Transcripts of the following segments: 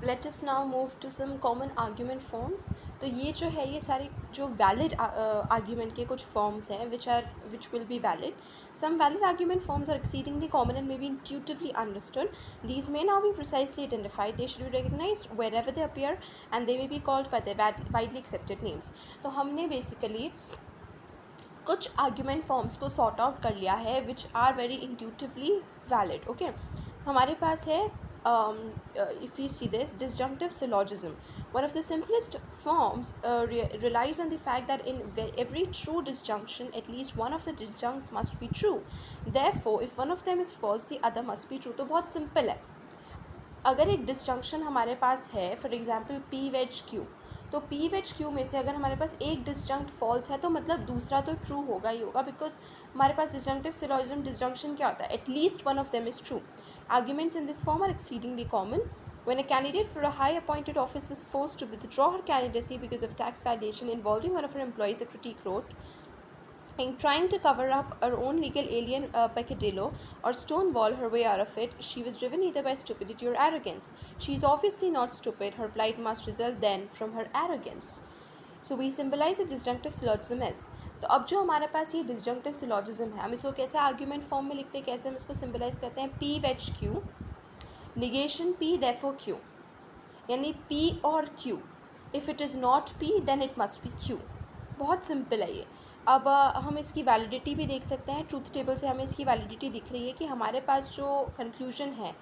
Late us now move to some common argument forms. तो ये जो है ये सारे जो वैलिड आर्ग्यूमेंट के कुछ फॉर्म्स हैं which will be valid. Some valid argument forms are exceedingly common and may be intuitively understood. These may now be precisely identified. They should be recognized wherever they appear and they may be called by their widely accepted names. तो हमने basically कुछ argument forms को sort out कर लिया है which are very intuitively valid. Okay, हमारे पास है if we see this disjunctive syllogism. One of the simplest forms relies on the fact that in every true disjunction at least one of the disjuncts must be true. Therefore if one of them is false the other must be true. तो बहुत simple है. अगर एक disjunction हमारे पास है for example P wedge Q, तो P wedge Q में से अगर हमारे पास एक डिसजंक्ट फॉल्स है तो मतलब दूसरा तो ट्रू होगा ही होगा, बिकॉज हमारे पास डिसजंक्टिव सिलोजिज्म डिसजंक्शन क्या होता है, at least one of them is true. Arguments in this form are exceedingly common. When a candidate for a high appointed office was forced to withdraw her candidacy because of tax violation involving one of her employees, a critic wrote, in trying to cover up her own legal alien peccadillo or stonewall her way out of it, she was driven either by stupidity or arrogance. She is obviously not stupid. Her plight must result then from her arrogance. So we symbolize the disjunctive syllogism as. तो अब जो हमारे पास ये डिसजंक्टिव syllogism है, हम इसको कैसे argument form में लिखते हैं, कैसे हम इसको सिम्बलाइज करते हैं, P wedge Q negation P therefore Q, यानी पी और Q, if it is not P then it must be Q. बहुत सिंपल है ये. अब हम इसकी वैलिडिटी भी देख सकते हैं. ट्रूथ टेबल से हमें इसकी वैलिडिटी दिख रही है कि हमारे पास जो कंक्लूजन है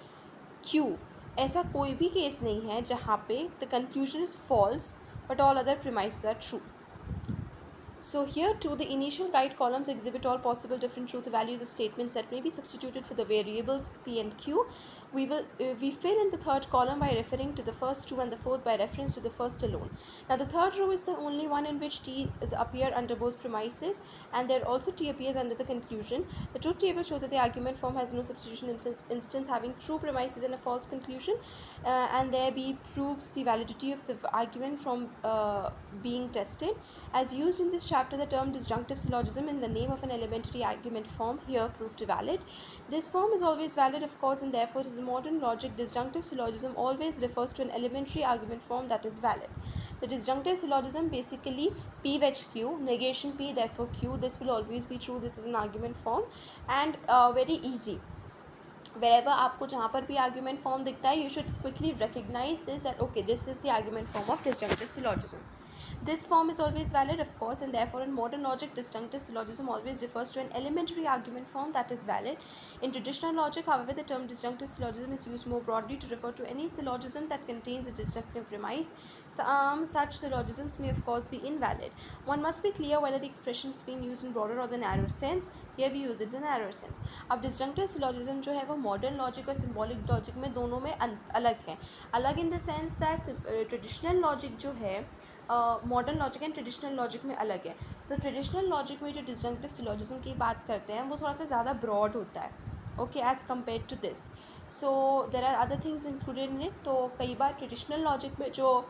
क्यू, ऐसा कोई भी केस नहीं है जहाँ पे the conclusion is false but all other premises are true. So here too the initial guide columns exhibit all possible different truth values of statements that may be substituted for the variables p and q. We fill in the third column by referring to the first two and the fourth by reference to the first alone. Now the third row is the only one in which t is appear under both premises and there also t appears under the conclusion. The truth table shows that the argument form has no substitution instance having true premises and a false conclusion, and there b proves the validity of the argument from being tested. As used in this chapter, the term disjunctive syllogism in the name of an elementary argument form here proved valid. This form is always valid, of course, and therefore it is modern logic. Disjunctive syllogism always refers to an elementary argument form that is valid. The disjunctive syllogism basically p wedge q, negation p therefore q, this will always be true. This is an argument form and very easy. Wherever आपको जहाँ पर भी argument form दिखता है, you should quickly recognize this that okay, this is the argument form of disjunctive syllogism. This form is always valid, of course, and therefore in modern logic disjunctive syllogism always refers to an elementary argument form that is valid. In traditional logic, however, the term disjunctive syllogism is used more broadly to refer to any syllogism that contains a disjunctive premise. Such syllogisms may of course be invalid. One must be clear whether the expression is being used in broader or the narrower sense. Here we use it in the narrower sense. अब disjunctive syllogism जो है वो modern logic और symbolic logic में दोनों में अलग है. अलग in the sense that traditional logic जो है modern logic and traditional logic में अलग है. सो ट्रेडिशनल लॉजिक में जो डिसजंक्टिव सिलोजिज्म की बात करते हैं वो थोड़ा सा ज़्यादा ब्रॉड होता है, okay, as compare to this. So there are other things included in it. तो कई बार ट्रेडिशनल लॉजिक में जो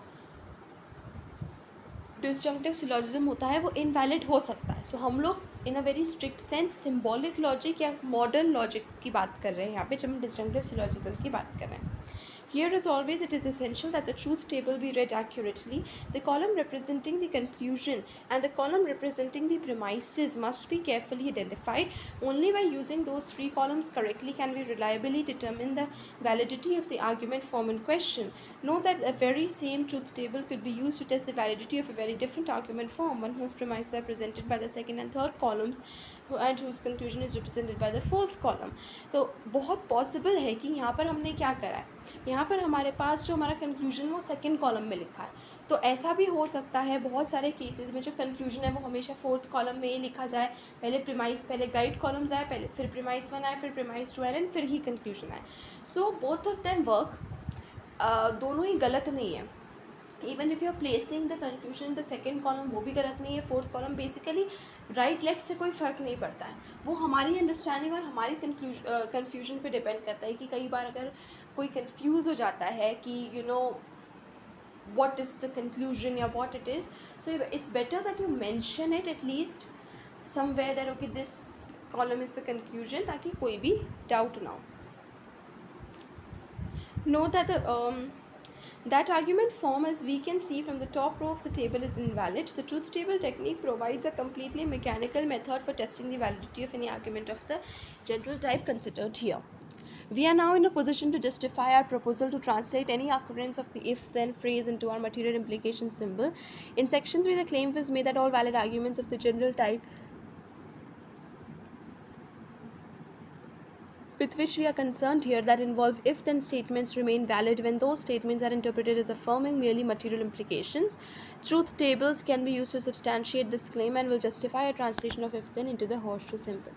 डिसजंक्टिव सिलोजिज्म होता है वो इनवैलिड हो सकता है. सो हम लोग in a very strict sense symbolic logic या मॉडर्न लॉजिक की बात कर रहे हैं यहाँ पे जब हम डिसजंक्टिव सिलोजिज्म की बात कर रहे हैं. Here, as always, it is essential that the truth table be read accurately. The column representing the conclusion and the column representing the premises must be carefully identified. Only by using those three columns correctly can we reliably determine the validity of the argument form in question. Note that the very same truth table could be used to test the validity of a very different argument form, one whose premises are presented by the second and third columns and whose conclusion is represented by the fourth column. तो बहुत possible है कि यहाँ पर हमने क्या करा है, यहाँ पर हमारे पास जो हमारा कंक्लूजन वो सेकंड कॉलम में लिखा है. तो ऐसा भी हो सकता है बहुत सारे केसेस में जो कंक्लूजन है वो हमेशा फोर्थ कॉलम में ही लिखा जाए. पहले प्रीमाइस, पहले गाइड कॉलम्स आए, पहले फिर प्रीमाइस 1 आए, फिर प्रीमाइस 2 आए एंड फिर ही कंक्लूजन आए. So both of them work. दोनों ही गलत नहीं है. Even if you are placing the conclusion in the second column वो भी गलत नहीं है. Fourth column basically right left से कोई फ़र्क नहीं पड़ता है. वो हमारी अंडरस्टैंडिंग और हमारी कन्फ्यूजन पे डिपेंड करता है कि कई बार अगर कोई कंफ्यूज हो जाता है कि you know what is the conclusion या what it is, so it's better that you mention it at least somewhere that okay this column is the conclusion ताकि कोई भी doubt ना हो. Note that the That argument form, as we can see from the top row of the table, is invalid. The truth table technique provides a completely mechanical method for testing the validity of any argument of the general type considered here. We are now in a position to justify our proposal to translate any occurrence of the if-then phrase into our material implication symbol. In section 3, the claim was made that all valid arguments of the general type with which we are concerned here that involve if-then statements remain valid when those statements are interpreted as affirming merely material implications. Truth tables can be used to substantiate this claim and will justify a translation of if-then into the horseshoe symbol.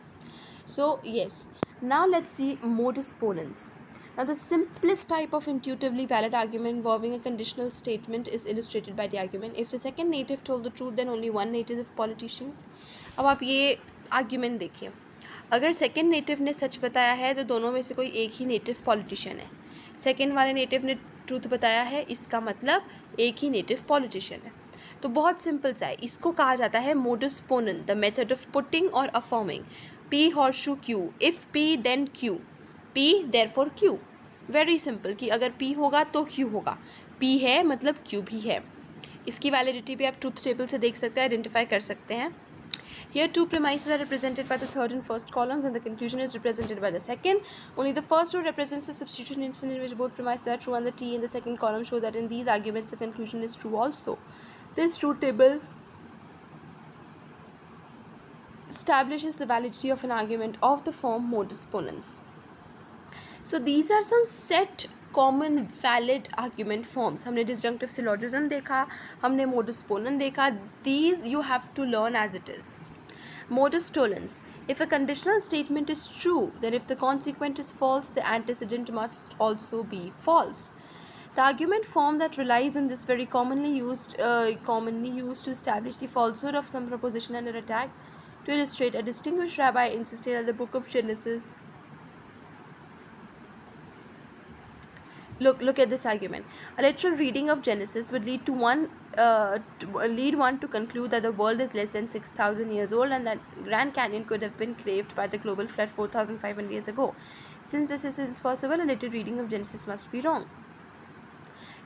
So yes, now let's see modus ponens. Now the simplest type of intuitively valid argument involving a conditional statement is illustrated by the argument. If the second native told the truth, then only one native is politician. अब आप ये argument देखिए, अगर second native ने सच बताया है तो दोनों में से कोई एक ही नेटिव पॉलिटिशियन है. सेकेंड वाले नेटिव ने ट्रूथ बताया है, इसका मतलब एक ही नेटिव पॉलिटिशियन है. तो बहुत सिंपल सा है. इसको कहा जाता है modus ponens, the method of putting और affirming. P horseshoe Q, if P then Q, P therefore Q. Very simple कि अगर पी होगा तो क्यू होगा, पी है मतलब क्यू भी है. इसकी वैलिडिटी भी आप ट्रूथ टेबल से देख सकते हैं, आइडेंटिफाई कर सकते हैं. Here two premises are represented by the third and first columns and the conclusion is represented by the second. Only the first row represents the substitution instance in which both premises are true and the T in the second column show that in these arguments the conclusion is true also. This truth table establishes the validity of an argument of the form modus ponens. So these are some set common valid argument forms. हमने disjunctive syllogism देखा, हमने modus ponens देखा. These you have to learn as it is. Modus tollens. If a conditional statement is true, then if the consequent is false, the antecedent must also be false. The argument form that relies on this very commonly used to establish the falsehood of some proposition under attack. To illustrate, a distinguished rabbi insisted that the book of Genesis. Look at this argument. A literal reading of Genesis would lead one to conclude that the world is less than 6,000 years old and that Grand Canyon could have been craved by the global flood 4,500 years ago. Since this is impossible, a literal reading of Genesis must be wrong.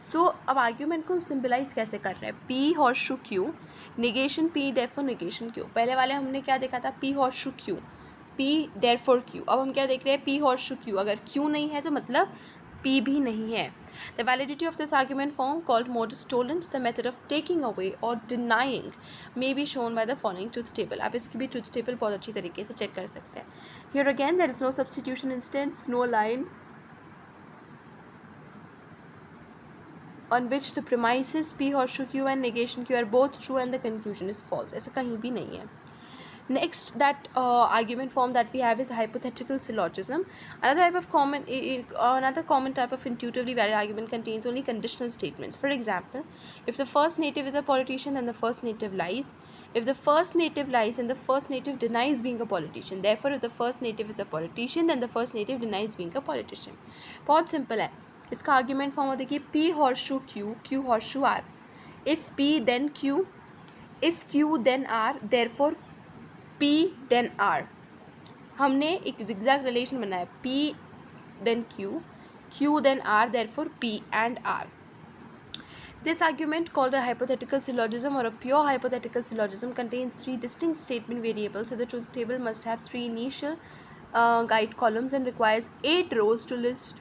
So अब argument को symbolize कैसे कर रहे हैं? P horseshoe Q, negation P therefore negation Q. पहले वाले हमने क्या देखा था? P horseshoe Q, P therefore Q. अब हम क्या देख रहे हैं? P horseshoe Q. अगर Q नहीं है तो मतलब P भी नहीं है. The validity of this argument form, called modus tollens, the method of taking away or denying, may be shown by the following truth table. आप इसकी भी truth table बहुत अच्छी तरीके से चेक कर सकते हैं. Here again there is no substitution instance, no line on which the premises P horseshoe Q and negation Q are both true and the conclusion is false. ऐसा कहीं भी नहीं है. Next, that argument form that we have is hypothetical syllogism. Another common type of intuitively valid argument contains only conditional statements. For example, if the first native is a politician, then the first native lies. If the first native lies, then the first native denies being a politician. Therefore, if the first native is a politician, then the first native denies being a politician. बहुत simple है. इसका argument form देखिए, P horseshoe Q, Q horseshoe R. If P then Q, if Q then R, therefore P then R. हमने एक zigzag relation बनाया, P then Q, Q then R, therefore P and R. This argument, called a hypothetical syllogism or a pure hypothetical syllogism, contains three distinct statement variables. So the truth table must have three initial guide columns and requires 8 rows to list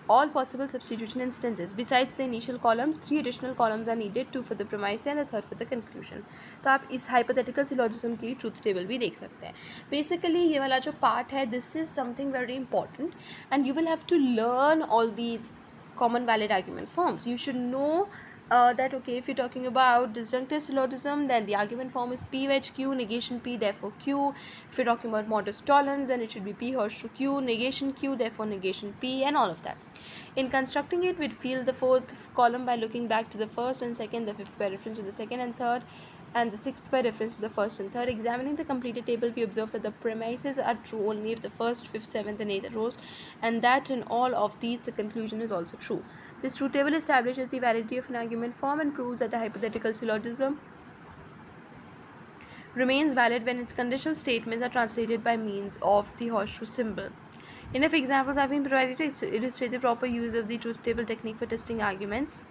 all possible substitution instances. Besides the initial columns, 3 additional columns are needed, 2 for the premise and the third for the conclusion. तो आप इस hypothetical syllogism की truth table भी देख सकते हैं. Basically ये वाला जो part है, this is something very important and you will have to learn all these common valid argument forms. You should know that okay, if you're talking about disjunctive syllogism, then the argument form is P wedge Q, negation P, therefore Q. If you're talking about modus tollens, then it should be P horseshoe Q, negation Q, therefore negation P, and all of that. In constructing it, we'd fill the fourth column by looking back to the first and second, the fifth by reference to the second and third, and the sixth by reference to the first and third. Examining the completed table, we observe that the premises are true only if the first, fifth, seventh, and eighth rows, and that in all of these the conclusion is also true. This truth table establishes the validity of an argument form and proves that the hypothetical syllogism remains valid when its conditional statements are translated by means of the horseshoe symbol. Enough examples have been provided to illustrate the proper use of the truth table technique for testing arguments.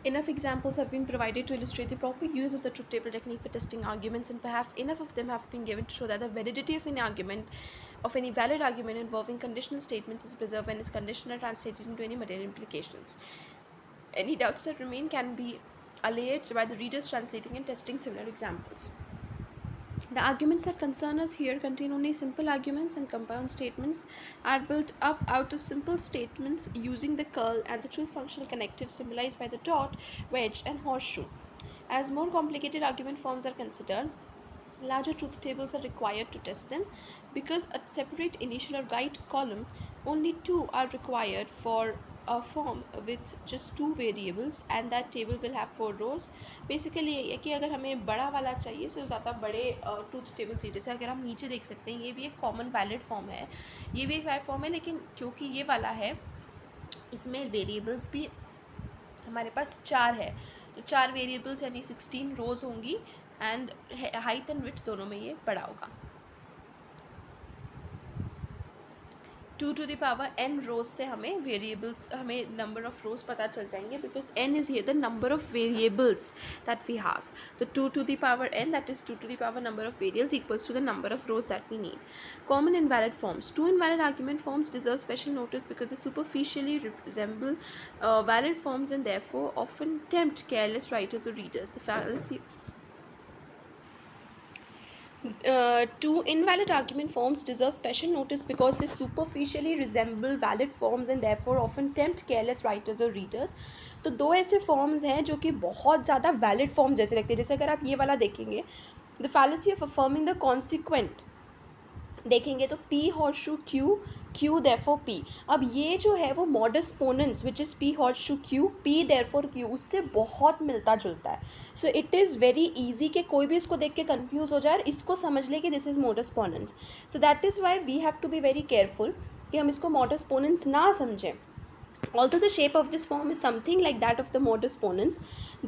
Enough examples have been provided to illustrate the proper use of the truth table technique for testing arguments, and perhaps enough of them have been given to show that the validity of any valid argument involving conditional statements is preserved when its conditions are translated into any material implications. Any doubts that remain can be allayed by the readers translating and testing similar examples. The arguments that concern us here contain only simple arguments, and compound statements are built up out of simple statements using the curl and the truth functional connective symbolized by the dot, wedge, and horseshoe. As more complicated argument forms are considered, larger truth tables are required to test them. Because a separate initial or guide column, only two are required for a form with just two variables, and that table will have 4 rows. Basically ये है कि अगर हमें बड़ा वाला चाहिए तो ज़्यादा बड़े ट्रूथ टेबल्स चाहिए. जैसे अगर हम नीचे देख सकते हैं, ये भी एक कॉमन वैलिड फॉर्म है, ये भी एक वैलिड फॉर्म है, लेकिन क्योंकि ये वाला है इसमें वेरिएबल्स भी हमारे पास 4 है, तो 4 वेरिएबल्स यानी 16 रोज़ होंगी, एंड हाइट एंड विड्थ दोनों में ये बड़ा होगा. 2 to the power n रोज से हमें वेरिएबल्स, हमें नंबर ऑफ रोज पता चल जाएंगे, because n is here the number of variables that we have. तो 2 to the power n, that is 2 to the power number of variables equals to the number of rows that we need. Common invalid forms. 2 invalid argument forms deserve special notice because they superficially resemble valid forms and therefore often tempt careless writers or readers. The fallacy. 2 invalid argument forms deserve special notice because they superficially resemble valid forms and therefore often tempt careless writers or readers. तो 2 ऐसे forms हैं जो कि बहुत ज़्यादा valid forms जैसे लगते हैं. जैसे अगर आप ये वाला देखेंगे, the fallacy of affirming the consequent देखेंगे तो P horseshoe Q, Q therefore P. अब ये जो है वो modus ponens which is P horseshoe Q, P therefore Q, उससे बहुत मिलता जुलता है. So it is very easy कि कोई भी इसको देख के confuse हो जाए, इसको समझ ले कि this is modus ponens. So that is why we have to be very careful कि हम इसको modus ponens ना समझें. Although the shape of this form is something like that of the modus ponens,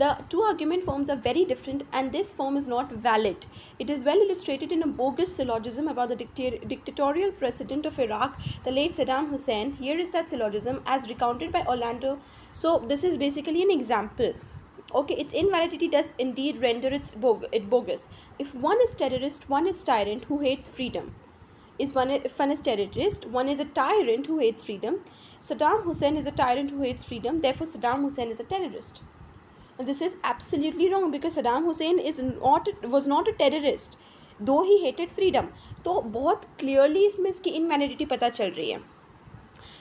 the two argument forms are very different and this form is not valid. It is well illustrated in a bogus syllogism about the dictatorial president of Iraq, the late Saddam Hussein. Here is that syllogism as recounted by Orlando. So this is basically an example. Okay, its invalidity does indeed render it bogus. If one is terrorist, one is tyrant who hates freedom. If one is terrorist, one is a tyrant who hates freedom. Saddam Hussein is a tyrant who hates freedom, therefore Saddam Hussein is a terrorist. And this is absolutely wrong because Saddam Hussein was not a terrorist, though he hated freedom. तो बहुत clearly इसमें इसकी invalidity पता चल रही है.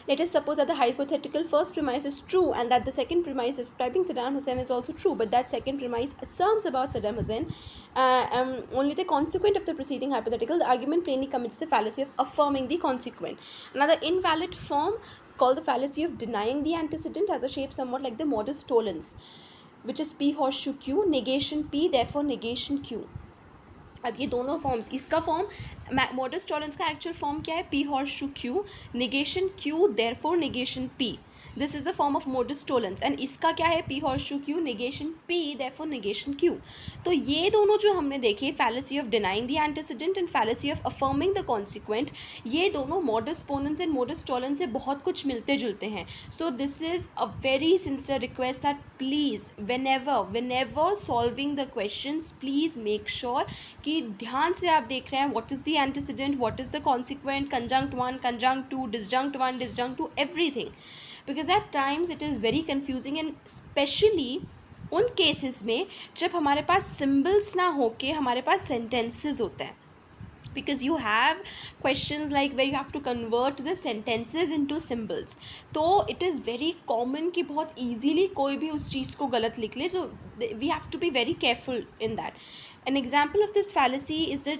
Let us suppose that the hypothetical first premise is true and that the second premise describing Saddam Hussein is also true, but that second premise assumes about Saddam Hussein only the consequent of the preceding hypothetical. The argument plainly commits the fallacy of affirming the consequent. Another invalid form called the fallacy of denying the antecedent has a shape somewhat like the modus tollens, which is P horseshoe Q, negation P, therefore negation Q. अब ये दोनों forms, इसका form modus tolerance का actual form क्या है? P horseshoe Q, negation Q, therefore negation P. This is the form of modus tolerance. And इसका क्या है? P horseshoe Q, negation P, therefore negation Q. तो ये दोनों जो हमने देखे, fallacy of denying the antecedent and fallacy of affirming the consequent, ये दोनों मॉडस पोनेंस एंड मॉडस टॉलरेंस से बहुत कुछ मिलते जुलते हैं. So this is a very sincere request that please whenever solving the questions, please make sure कि ध्यान से आप देख रहे हैं what is the antecedent, what is the consequent, conjunct 1, conjunct 2, disjunct 1, disjunct 2, everything, because at times it is very confusing and especially उन cases में जब हमारे पास सिम्बल्स ना हो के हमारे पास सेंटेंसेस होते हैं, because you have questions like where you have to convert the sentences into symbols. तो it is very common कि बहुत easily कोई भी उस चीज़ को गलत लिख ले. So we have to be very careful in that. An example of this fallacy is the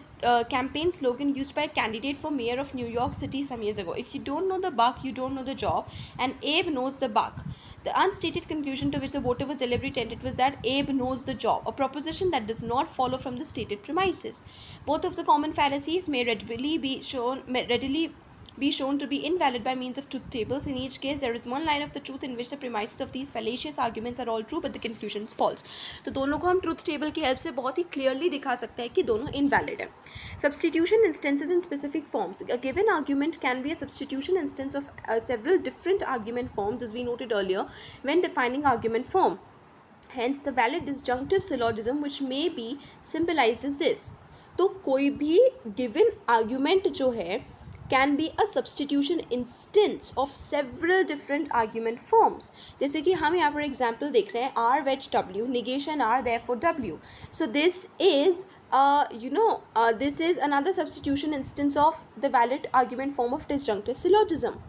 campaign slogan used by a candidate for mayor of New York City some years ago. If you don't know the buck, you don't know the job, and Abe knows the buck. The unstated conclusion to which the voter was deliberately tended was that Abe knows the job, a proposition that does not follow from the stated premises. Both of the common fallacies may readily be shown to be invalid by means of truth tables. In each case, there is one line of the truth in which the premises of these fallacious arguments are all true but the conclusion is false. तो दोनों को हम truth table की help से बहुत ही clearly दिखा सकते हैं कि दोनों इनवैलिड है. Substitution instances in specific forms. A given argument can be a substitution instance of several different argument forms, as we noted earlier when defining argument form. Hence, the valid disjunctive syllogism which may be symbolized as this. तो कोई भी given argument जो है can be a substitution instance of several different argument forms. जैसे कि हम यहाँ पर example देख रहे हैं R wedge W, negation R, therefore W. So this is this is another substitution instance of the valid argument form of disjunctive syllogism.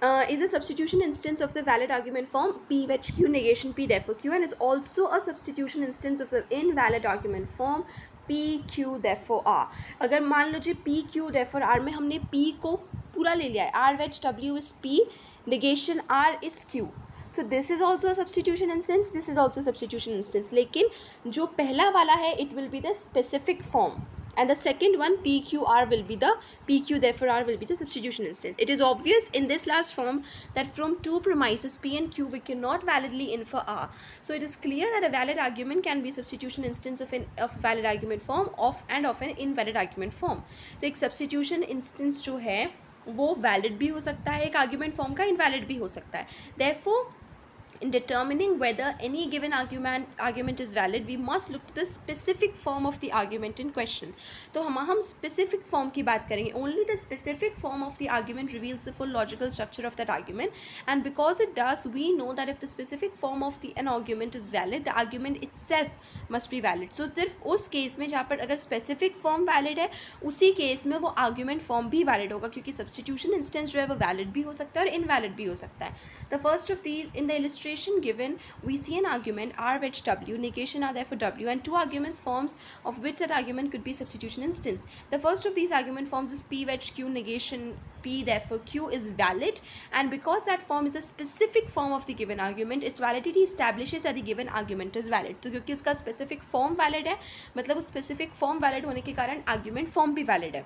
Is a substitution instance of the valid argument form P wedge Q, negation P, therefore Q, and is also a substitution instance of the invalid argument form P Q therefore R. अगर मान लो जी P Q therefore R में हमने P को पूरा ले लिया है, R wedge W is P, negation R is Q. So this is also a substitution instance, this is also a substitution instance. लेकिन जो पहला वाला है it will be the specific form. And the second one, PQR will be the PQ, therefore R will be the substitution instance. It is obvious in this last form that from two premises P and Q we cannot validly infer R. So it is clear that a valid argument can be substitution instance of valid argument form of an invalid argument form. तो एक substitution instance जो है वो valid भी हो सकता है, एक argument form का invalid भी हो सकता है. Therefore, in determining whether any given argument is valid, we must look to the specific form of the argument in question. तो हम specific form की बात करेंगे. Only the specific form of the argument reveals the full logical structure of that argument, and because it does, we know that if the specific form of an argument is valid, the argument itself must be valid. So सिर्फ उस case में जहाँ पर अगर specific form valid है, उसी case में वो argument form भी valid होगा, क्योंकि substitution instance जो है वो valid भी हो सकता है और invalid भी हो सकता है. The first of these, in the illustration given, we see an argument R wedge W, negation R therefore W, and two arguments forms of which that argument could be substitution instance. The first of these argument forms is P wedge Q, negation P therefore Q is valid, and because that form is a specific form of the given argument, its validity establishes that the given argument is valid. तो क्योंकि उसका specific form valid है, मतलब उस specific form valid होने के कारण argument form भी valid है.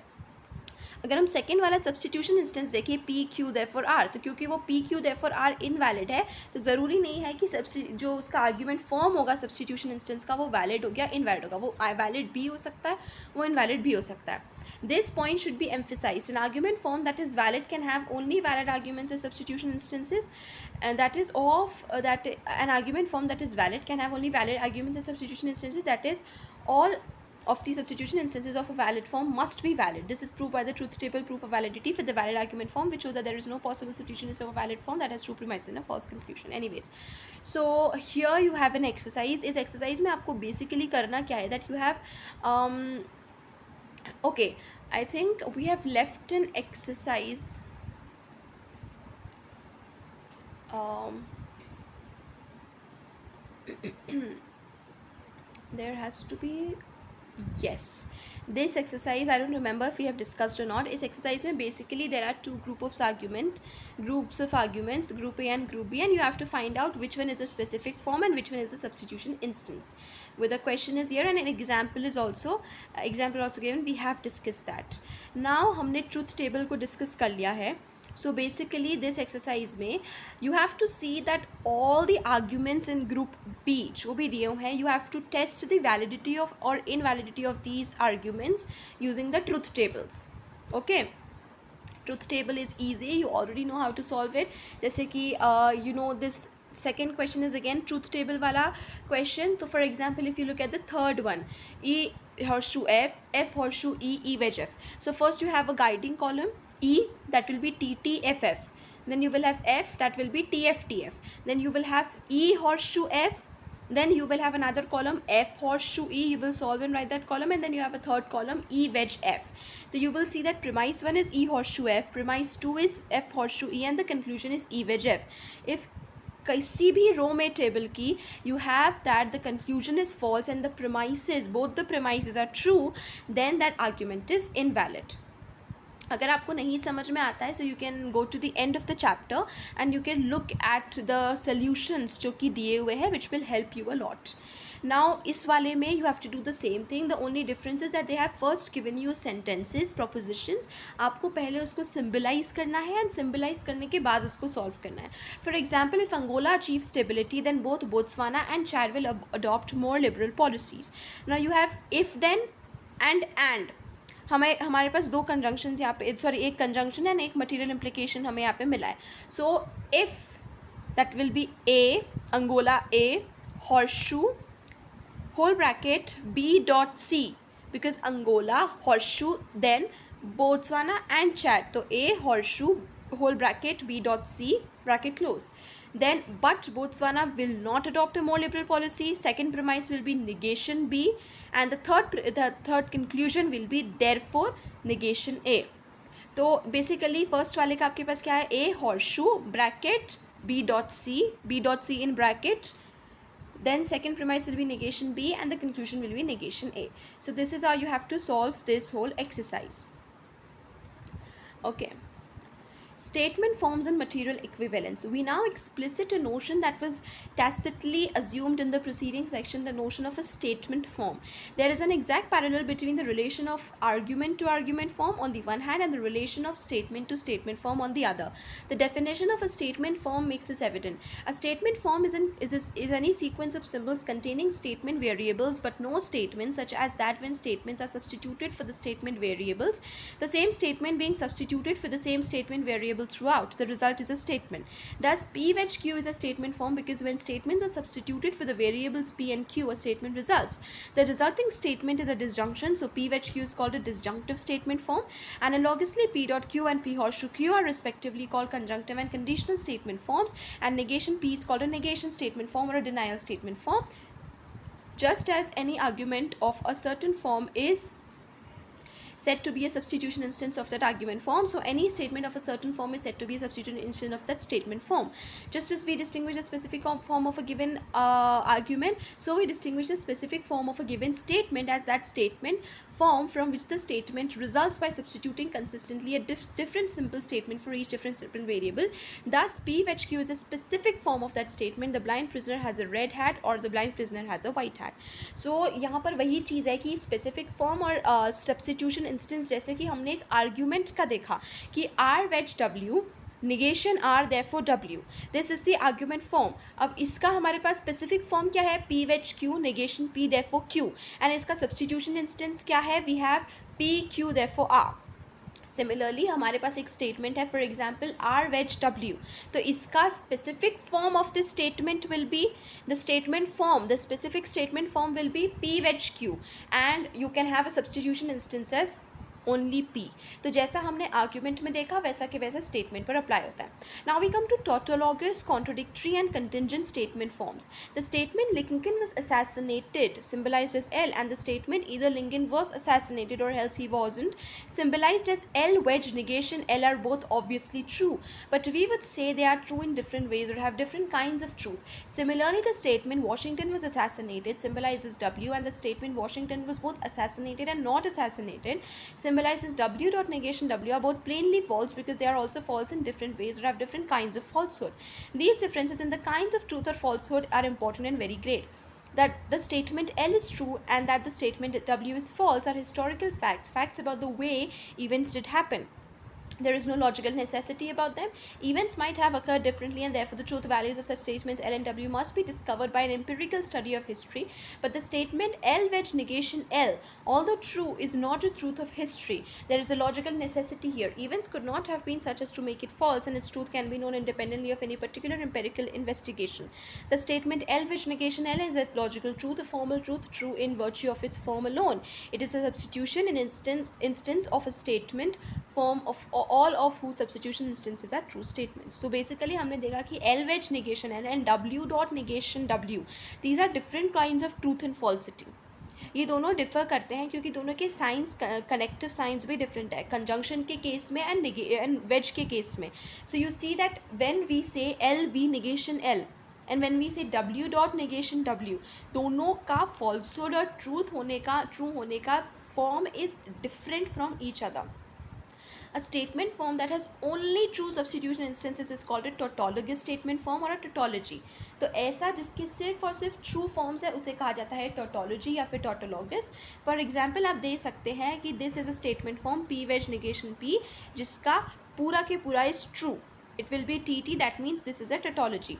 अगर हम सेकेंड वाला सब्सटीट्यूशन इंस्टेंस देखें पी क्यू देफॉर आर, तो क्योंकि वो P Q therefore R invalid है, तो ज़रूरी नहीं है कि जो उसका आर्ग्यूमेंट फॉर्म होगा सब्सटीट्यूशन इंस्टेंस का वो वैलिड हो गया इनवैलिड होगा. वो वैलिड भी हो सकता है, वो इनवैलिड भी हो सकता है. This point should be emphasized. An argument form that is valid can have only valid arguments as substitution instances, and that is an argument form that is valid can have only valid arguments as substitution instances. That is, all of the substitution instances of a valid form must be valid. This is proved by the truth table proof of validity for the valid argument form, which shows that there is no possible substitution of a valid form that has true premise and a false conclusion. Anyways, so here you have an exercise. इस exercise में आपको basically करना क्या है, that you have okay, I think we have left an exercise there has to be, yes, this exercise I don't remember if we have discussed or not. इस exercise में basically there are two groups of arguments, group A and group B, and you have to find out which one is a specific form and which one is a substitution instance. With a question is here and an example also given. We have discussed that. Now हमने truth table को discuss कर लिया है. So basically this exercise में you have to see that all the arguments in group B जो भी दिए हुए हैं, you have to test the validity of or invalidity of these arguments using the truth tables. Okay, truth table is easy, you already know how to solve it. जैसे कि this second question is again truth table वाला question. So for example, if you look at the third one, E horseshoe F, F horseshoe E, E wedge F. So first you have a guiding column E, that will be T T F F. Then you will have F, that will be T F T F. Then you will have E horseshoe F. Then you will have another column F horseshoe E. You will solve and write that column, and then you have a third column E wedge F. So you will see that premise 1 is E horseshoe F, premise 2 is F horseshoe E, and the conclusion is E wedge F. If किसी भी रो में table की you have that the conclusion is false and the premises, both the premises are true, then that argument is invalid. अगर आपको नहीं समझ में आता है, so you can go to the end of the chapter and you can look at the solutions जो कि दिए हुए हैं, which will help you a lot. Now इस वाले में you have to do the same thing. The only difference is that they have first given you sentences, propositions. आपको पहले उसको सिम्बलाइज करना है एंड सिम्बलाइज करने के बाद उसको सॉल्व करना है. For example, if Angola achieve stability then both Botswana and Chad will adopt more liberal policies. Now you have if then and हमारे पास दो कंजंक्शंस यहाँ पे, सॉरी एक कंजंक्शन एंड एक मटेरियल इम्प्लीकेशन हमें यहाँ पे मिला है. So if that will be A, Angola A, horseshoe whole bracket b dot c, because Angola, horseshoe, then Botswana and Chad. So a horseshoe whole bracket b dot c bracket close. Then but Botswana will not adopt a more liberal policy. Second premise will be negation b, and the third conclusion will be therefore negation a. तो basically first वाले का आपके पास क्या है, a horseshoe bracket b dot c in bracket. Then second premise will be negation b and the conclusion will be negation a. So this is how you have to solve this whole exercise. Okay. Statement forms and material equivalence. We now explicit a notion that was tacitly assumed in the preceding section, the notion of a statement form. There is an exact parallel between the relation of argument to argument form on the one hand and the relation of statement to statement form on the other. The definition of a statement form makes this evident. A statement form is any sequence of symbols containing statement variables but no statements, such as that when statements are substituted for the statement variables, the same statement being substituted for the same statement variable throughout. The result is a statement. Thus, P wedge Q is a statement form because when statements are substituted for the variables P and Q, a statement results. The resulting statement is a disjunction, so P wedge Q is called a disjunctive statement form. Analogously, P dot Q and P horseshoe Q are respectively called conjunctive and conditional statement forms, and negation P is called a negation statement form or a denial statement form. Just as any argument of a certain form is said to be a substitution instance of that argument form, so any statement of a certain form is said to be a substitution instance of that statement form. Just as we distinguish a specific form of a given argument, so we distinguish the specific form of a given statement as that statement form from which the statement results by substituting consistently a different simple statement for each different variable. Thus, P wedge Q is a specific form of that statement. The blind prisoner has a red hat or the blind prisoner has a white hat. So यहाँ पर वही चीज़ है कि specific form और substitution instance, जैसे कि हमने एक argument का देखा कि R wedge W negation R therefore W, this is the argument form. अब इसका हमारे पास specific form क्या है, P wedge Q negation P therefore Q, and इसका substitution instance क्या है, we have P Q therefore R. Similarly हमारे पास एक स्टेटमेंट है, for example R wedge W, तो इसका specific form of this statement will be the statement form, the specific statement form will be P wedge Q, and you can have a substitution instances only P. तो जैसा हमने argument में देखा वैसा के वैसा स्टेटमेंट पर अप्लाई होता है. Now we come to tautologous, contradictory and contingent statement forms. The statement Lincoln was assassinated symbolized as L, and the statement either Lincoln was assassinated or else he wasn't symbolized as L wedge negation L are both obviously true, but we would say they are true in different ways or have different kinds of truth. Similarly, the statement Washington was assassinated symbolizes W, and the statement Washington was both assassinated and not assassinated symbolizes W dot negation W are both plainly false because they are also false in different ways or have different kinds of falsehood. These differences in the kinds of truth or falsehood are important and very great. That the statement L is true and that the statement W is false are historical facts, facts about the way events did happen. There is no logical necessity about them. Events might have occurred differently, and therefore the truth values of such statements L and W must be discovered by an empirical study of history. But the statement L wedge negation L, although true, is not a truth of history. There is a logical necessity here. Events could not have been such as to make it false, and its truth can be known independently of any particular empirical investigation. The statement L wedge negation L is a logical truth, a formal truth, true in virtue of its form alone. It is a substitution in instance of a statement form of all of whose substitution instances are true statements. So basically हमने देखा कि L wedge negation L and W dot negation W, these are different kinds of truth and falsity. ये दोनों differ करते हैं क्योंकि दोनों के साइंस, कनेक्टिव साइंस भी डिफरेंट है, कंजंक्शन के केस में एंड वेज के केस में. So you see that when we say L V negation L and when we say W dot negation W, दोनों का फॉल्सहुड और ट्रू होने का form is different from each other. A statement form that has only true substitution instances is called a tautologous statement form or a tautology. तो ऐसा जिसके सिर्फ और सिर्फ ट्रू फॉर्म्स है उसे कहा जाता है tautology या फिर tautologous. फॉर एग्जाम्पल आप दे सकते हैं कि this is a statement form p wedge negation p जिसका पूरा के पूरा is true. It will be TT, that means this is a tautology.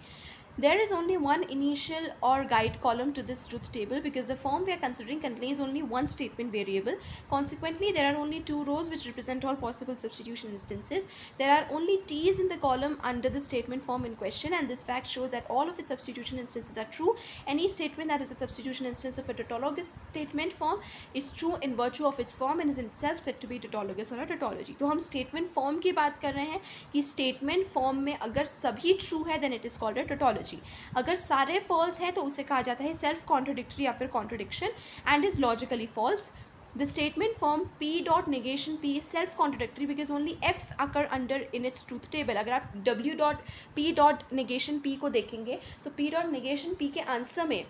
There is only one initial or guide column to this truth table because the form we are considering contains only one statement variable. Consequently, there are only two rows which represent all possible substitution instances. There are only T's in the column under the statement form in question, and this fact shows that all of its substitution instances are true. Any statement that is a substitution instance of a tautologous statement form is true in virtue of its form and is in itself said to be tautologous or a tautology. तो हम statement form की बात कर रहे हैं कि statement form में अगर सभी true है then it is called a tautology. अगर सारे false है तो उसे कहा जाता है self contradictory या फिर contradiction and is logically false. The statement form p dot negation p is self contradictory because only f's occur under in its truth table. अगर आप w dot p dot negation p को देखेंगे तो p dot negation p के answer में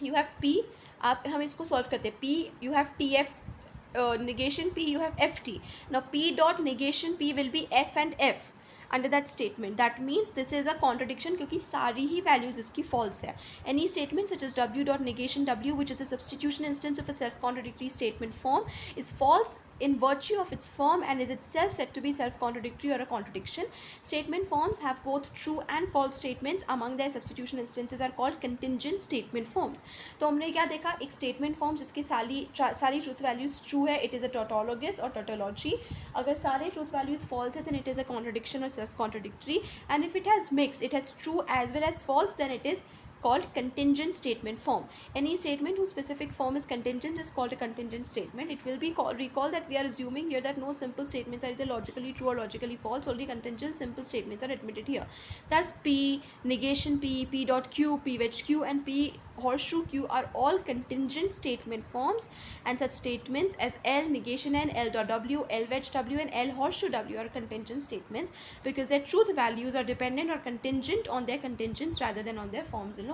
you have p, आप हम इसको सॉल्व करते हैं, p you have tf negation p you have ft. Now p dot negation p will be f and f under that statement. That means this is a contradiction क्योंकि सारी ही values इसकी false है. Any statement such as w dot negation w, which is a substitution instance of a self contradictory statement form, is false in virtue of its form and is itself said to be self contradictory or a contradiction. Statement forms have both true and false statements. Among their substitution instances are called contingent statement forms. तो हमने क्या देखा, एक statement form जिसकी सारी truth values true है, it is a tautologous or tautology. अगर सारे truth values false है then it is a contradiction or self contradictory, and if it has mixed, it has true as well as false, then it is called contingent statement form. Any statement whose specific form is contingent is called a contingent statement. It will be recall that we are assuming here that no simple statements are either logically true or logically false. Only contingent simple statements are admitted here. Thus p, negation p, p dot q, p wedge q and p horseshoe q are all contingent statement forms, and such statements as L negation n, L dot w, L wedge w and L horseshoe w are contingent statements because their truth values are dependent or contingent on their contingents rather than on their forms alone.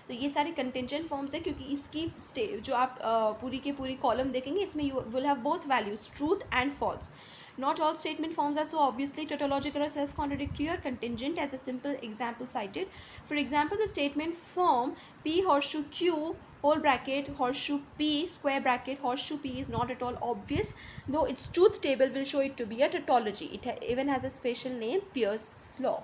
तो ये सारे contingent forms है क्योंकि इसकी जो आप पूरी के पूरी कॉलम देखेंगे इसमें you will have both values truth and false. Not all statement forms are so obviously tautological or self-contradictory or contingent as a simple example cited. For example, the statement form p horseshoe q whole bracket horseshoe p square bracket horseshoe p is not at all obvious, though its truth table will show it to be a tautology. It even has a special name, Peirce's law.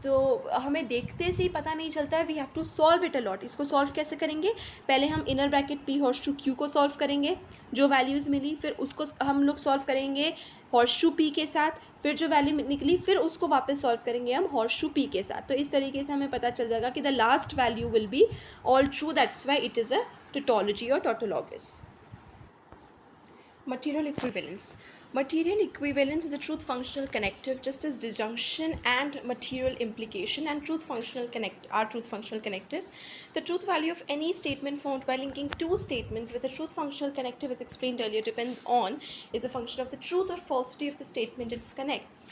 तो हमें देखते से ही पता नहीं चलता है, we have to solve it a lot. इसको solve कैसे करेंगे, पहले हम inner bracket P horseshoe Q को सॉल्व करेंगे, जो वैल्यूज़ मिली फिर उसको हम लोग सॉल्व करेंगे हॉर्सशू पी के साथ, फिर जो वैल्यू निकली फिर उसको वापस सॉल्व करेंगे हम हॉर्सशू पी के साथ. तो इस तरीके से हमें पता चल जाएगा कि the last value will be all true. That's why it is a tautology or tautologous. Material equivalence. Material equivalence is a truth functional connective, just as disjunction and material implication and truth functional are truth functional connectives. The truth value of any statement formed by linking two statements with a truth functional connective, as explained earlier, depends on is a function of the truth or falsity of the statement it connects.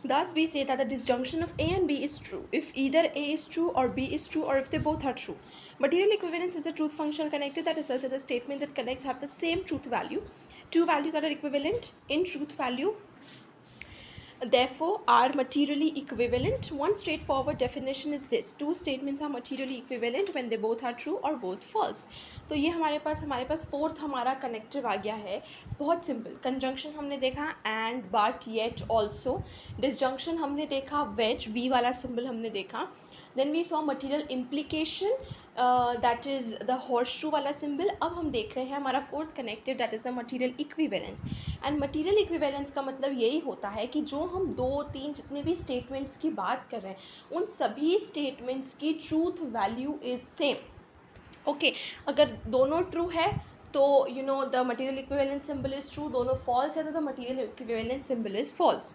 Thus, we say that the disjunction of A and B is true if either A is true or B is true, or if they both are true. Material equivalence is a truth functional connective that asserts that the statements it connects have the same truth value. Two values that are equivalent in truth value therefore are materially equivalent. One straightforward definition is this: two statements are materially equivalent when they both are true or both false. तो ये हमारे पास fourth हमारा connective आ गया है, बहुत simple. Conjunction हमने देखा and but yet also. Disjunction हमने देखा वेज वी वाला सिंबल हमने देखा. Then we saw material implication, that is the horseshoe वाला सिंबल. अब हम देख रहे हैं हमारा fourth connective, that is a material equivalence. And material equivalence का मतलब यही होता है कि जो हम 2-3 जितने भी स्टेटमेंट्स की बात कर रहे हैं उन सभी स्टेटमेंट्स की truth value is same. Okay, अगर दोनों ट्रू है तो you know the material equivalence symbol is true, दोनों फॉल्स है तो the material equivalence symbol is false.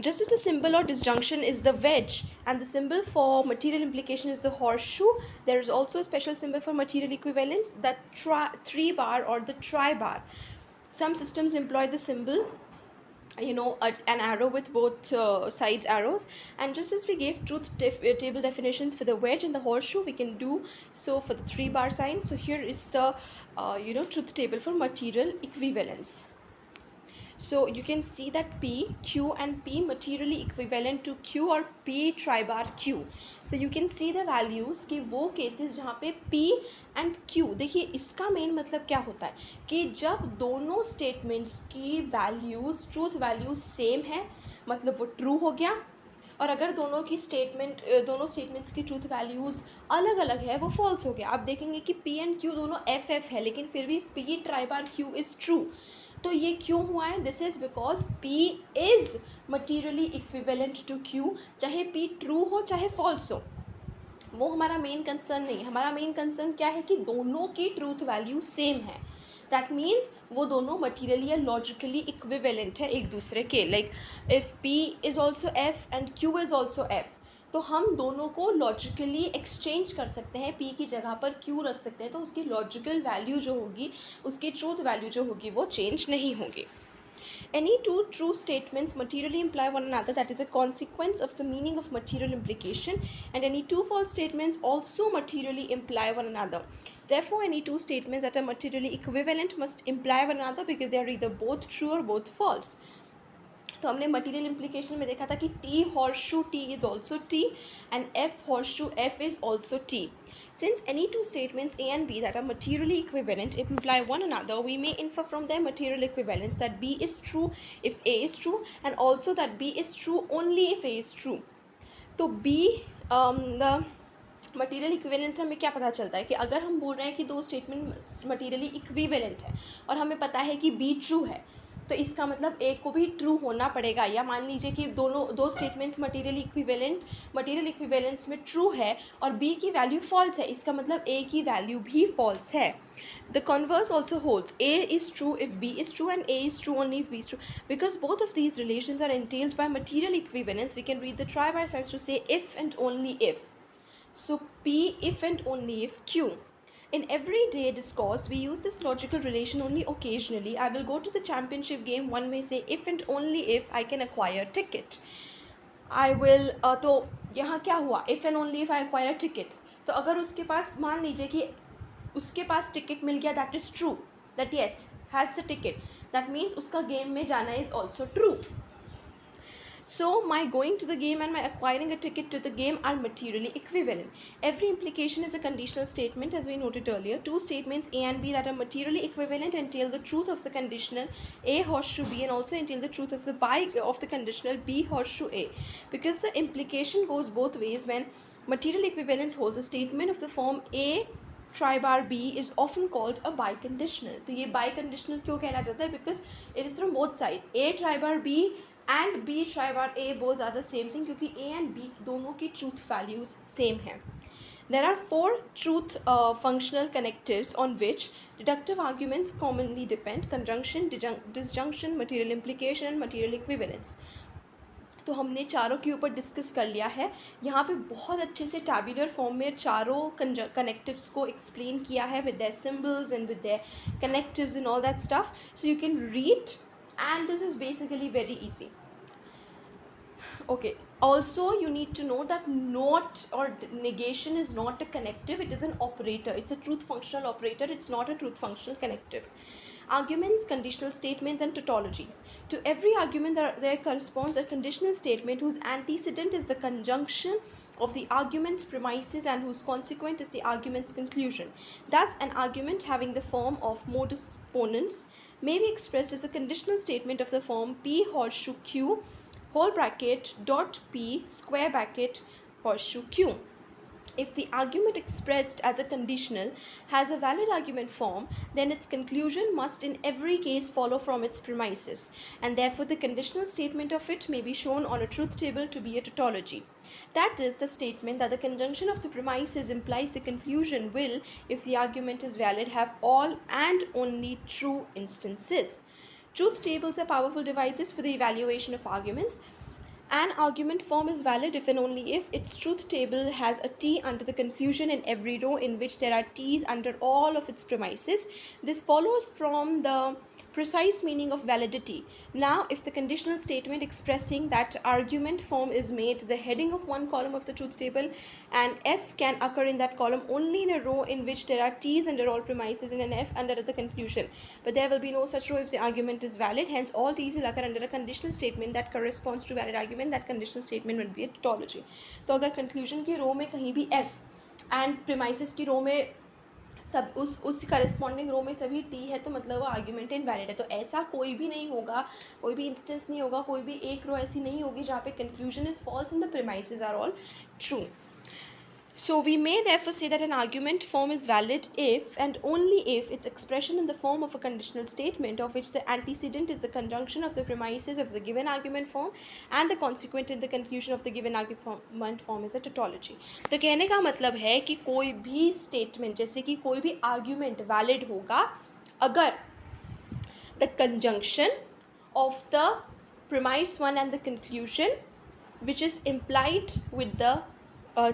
Just as the symbol or disjunction is the wedge and the symbol for material implication is the horseshoe, there is also a special symbol for material equivalence, the three bar or the tri-bar. Some systems employ the symbol, an arrow with both sides arrows, and just as we gave truth table definitions for the wedge and the horseshoe, we can do so for the 3-bar sign. So here is the truth table for material equivalence. So you can see that P, Q and P materially equivalent to Q और P try bar Q. So you can see the values कि वो cases जहाँ पे P and Q, देखिए इसका main मतलब क्या होता है कि जब दोनों statements की values, truth values same है, मतलब वो true हो गया, और अगर दोनों स्टेटमेंट्स की ट्रूथ वैल्यूज़ अलग अलग है वो फॉल्स हो गया. आप देखेंगे कि पी एंड क्यू दोनों एफ एफ है, लेकिन फिर भी P tribar Q is true. तो ये क्यों हुआ है? This is because P is materially equivalent to Q, चाहे पी ट्रू हो चाहे फॉल्स हो. वो हमारा मेन कंसर्न नहीं. हमारा मेन कंसर्न क्या है कि दोनों की ट्रूथ वैल्यू सेम है. दैट मीन्स वो दोनों मटीरियली या लॉजिकली इक्विवेलेंट है एक दूसरे के. Like if P is also F and Q is also F, तो हम दोनों को लॉजिकली एक्सचेंज कर सकते हैं. पी की जगह पर क्यू रख सकते हैं, तो उसकी लॉजिकल वैल्यू जो होगी, उसकी ट्रूथ वैल्यू जो होगी वो चेंज नहीं होगी. Any two true statements materially imply one another, that is a consequence of the meaning of material implication, and any two false statements also materially imply one another. Therefore, any two statements that are materially equivalent must imply one another because they are either both true or both false. तो हमने material implication में देखा था कि T horseshoe T is also T and F horseshoe F is also T. Since any two statements A and B that are materially equivalent imply one another, we may infer from their material equivalence that B is true if A is true, and also that B is true only if A is true. तो B the material equivalence से हमें क्या पता चलता है कि अगर हम बोल रहे हैं कि दो स्टेटमेंट मटीरियली इक्विवेलेंट है और हमें पता है कि बी ट्रू है, तो इसका मतलब ए को भी ट्रू होना पड़ेगा. या मान लीजिए कि दो स्टेटमेंट्स मटीरियल इक्विवेलेंस में ट्रू है और बी की वैल्यू फॉल्स है, इसका मतलब ए की वैल्यू भी फॉल्स है. The converse also holds. A is true if B is true, and A is true only if B is true. Because both of these relations are entailed by material equivalence, we can read the tribar sense to say if and only if. So P if and only if Q. In everyday discourse, we use this logical relation only occasionally. I will go to the championship game. One may say if and only if I can acquire ticket. I will तो यहाँ क्या हुआ? If and only if I acquire ticket. तो अगर उसके पास मान लीजिए कि उसके पास टिकट मिल गया, that is true. That yes has the ticket. That means उसका गेम में जाना is also true. So my going to the game and my acquiring a ticket to the game are materially equivalent. Every implication is a conditional statement, as we noted earlier. Two statements A and B that are materially equivalent entail the truth of the conditional A horseshoe B, and also entail the truth of the conditional B horseshoe A. Because the implication goes both ways, when material equivalence holds, a statement of the form A try bar B is often called a biconditional. तो ये biconditional क्यों कहला जाता है? Because it is from both sides. A try bar B and B try bar A both are the same thing, क्योंकि A and B दोनों की truth values same हैं. There are four truth functional connectives on which deductive arguments commonly depend: conjunction, disjunction, material implication, and material equivalence. तो हमने चारों के ऊपर discuss कर लिया है. यहाँ पे बहुत अच्छे से टैबुलर फॉर्म में चारों कनेक्टिव्स को एक्सप्लेन किया है with their symbols and with their connectives and all that stuff. So you can read, and this is basically very easy. Okay, also you need to know that not or negation is not a connective, it is an operator. It's a truth functional operator, it's not a truth functional connective. Arguments, conditional statements, and tautologies. To every argument there corresponds a conditional statement whose antecedent is the conjunction of the argument's premises and whose consequent is the argument's conclusion. Thus, an argument having the form of modus ponens may be expressed as a conditional statement of the form P horseshoe Q whole bracket dot P square bracket horseshoe Q. If the argument expressed as a conditional has a valid argument form, then its conclusion must in every case follow from its premises, and therefore the conditional statement of it may be shown on a truth table to be a tautology. That is, the statement that the conjunction of the premises implies the conclusion will, if the argument is valid, have all and only true instances. Truth tables are powerful devices for the evaluation of arguments. An argument form is valid if and only if its truth table has a T under the conclusion in every row in which there are T's under all of its premises. This follows from the precise meaning of validity. Now if the conditional statement expressing that argument form is made the heading of one column of the truth table, and f can occur in that column only in a row in which there are t's under all premises and an f under the conclusion, but there will be no such row if the argument is valid. Hence all t's will occur under a conditional statement that corresponds to valid argument. That conditional statement will be a tautology. तो अगर conclusion की रो में कहीं भी f and premises की रो में सब उस करस्पॉन्डिंग रो में सभी टी है तो मतलब वो आर्ग्यूमेंट इनवैलिड है. तो ऐसा कोई भी नहीं होगा, कोई भी इंस्टेंस नहीं होगा, कोई भी एक रो ऐसी नहीं होगी जहाँ पे conclusion is false and the premises are all true. So we may therefore say that an argument form is valid if and only if its expression in the form of a conditional statement of which the antecedent is the conjunction of the premises of the given argument form and the consequent in the conclusion of the given argument form is a tautology. तो कहने का मतलब है कि कोई भी statement जैसे कि कोई भी argument valid होगा अगर the conjunction of the premise one and the conclusion which is implied with the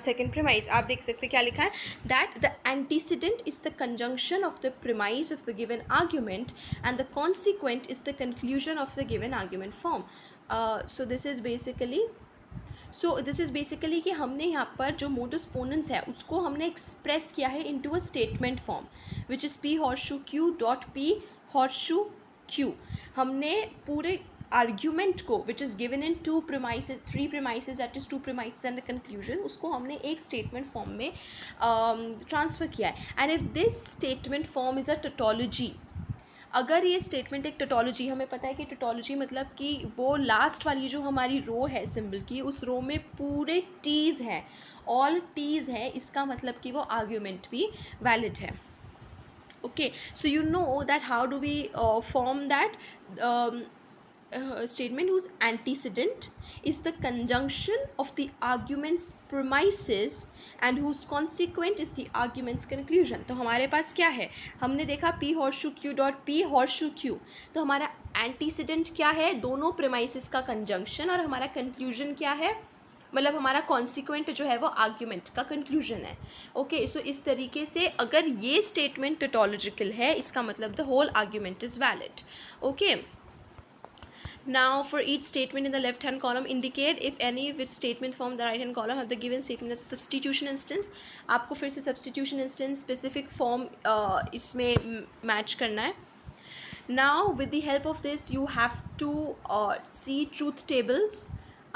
second premise. आप देख सकते क्या लिखा है, that the antecedent is the conjunction of the premise of the given argument and the consequent is the conclusion of the given argument form. So this is basically कि हमने यहाँ पर जो modus ponens है उसको हमने एक्सप्रेस किया है into a statement form which is p horseshoe q dot p horseshoe q. हमने पूरे आर्ग्यूमेंट को which is given in two premises, three premises that is two premises and the conclusion, उसको हमने एक स्टेटमेंट फॉर्म में transfer किया है. And if this statement form is a tautology, अगर ये स्टेटमेंट एक टोटोलॉजी, हमें पता है कि टोटोलॉजी मतलब कि वो लास्ट वाली जो हमारी रो है सिंबल की, उस रो में पूरे टीज़ हैं, ऑल टीज़ है, इसका मतलब कि वो आर्ग्यूमेंट भी वैलिड है. Okay, so you know that how do we form that statement whose antecedent is the conjunction of the argument's premises and whose consequent is the argument's conclusion. तो हमारे पास क्या है, हमने देखा p horseshoe q dot p horseshoe q, तो हमारा antecedent क्या है, दोनों premises का conjunction, और हमारा conclusion क्या है, मतलब हमारा कॉन्सिक्वेंट जो है वो आर्ग्यूमेंट का कंक्लूजन है. ओके, सो इस तरीके से अगर ये स्टेटमेंट टोटोलॉजिकल है इसका मतलब the whole argument is valid. Okay, now for each statement in the left hand column indicate if any of its statement form the right hand column have the given statement as a substitution instance. आपको फिर से substitution instance specific form इसमें match करना है. now with the help of this you have to see truth tables.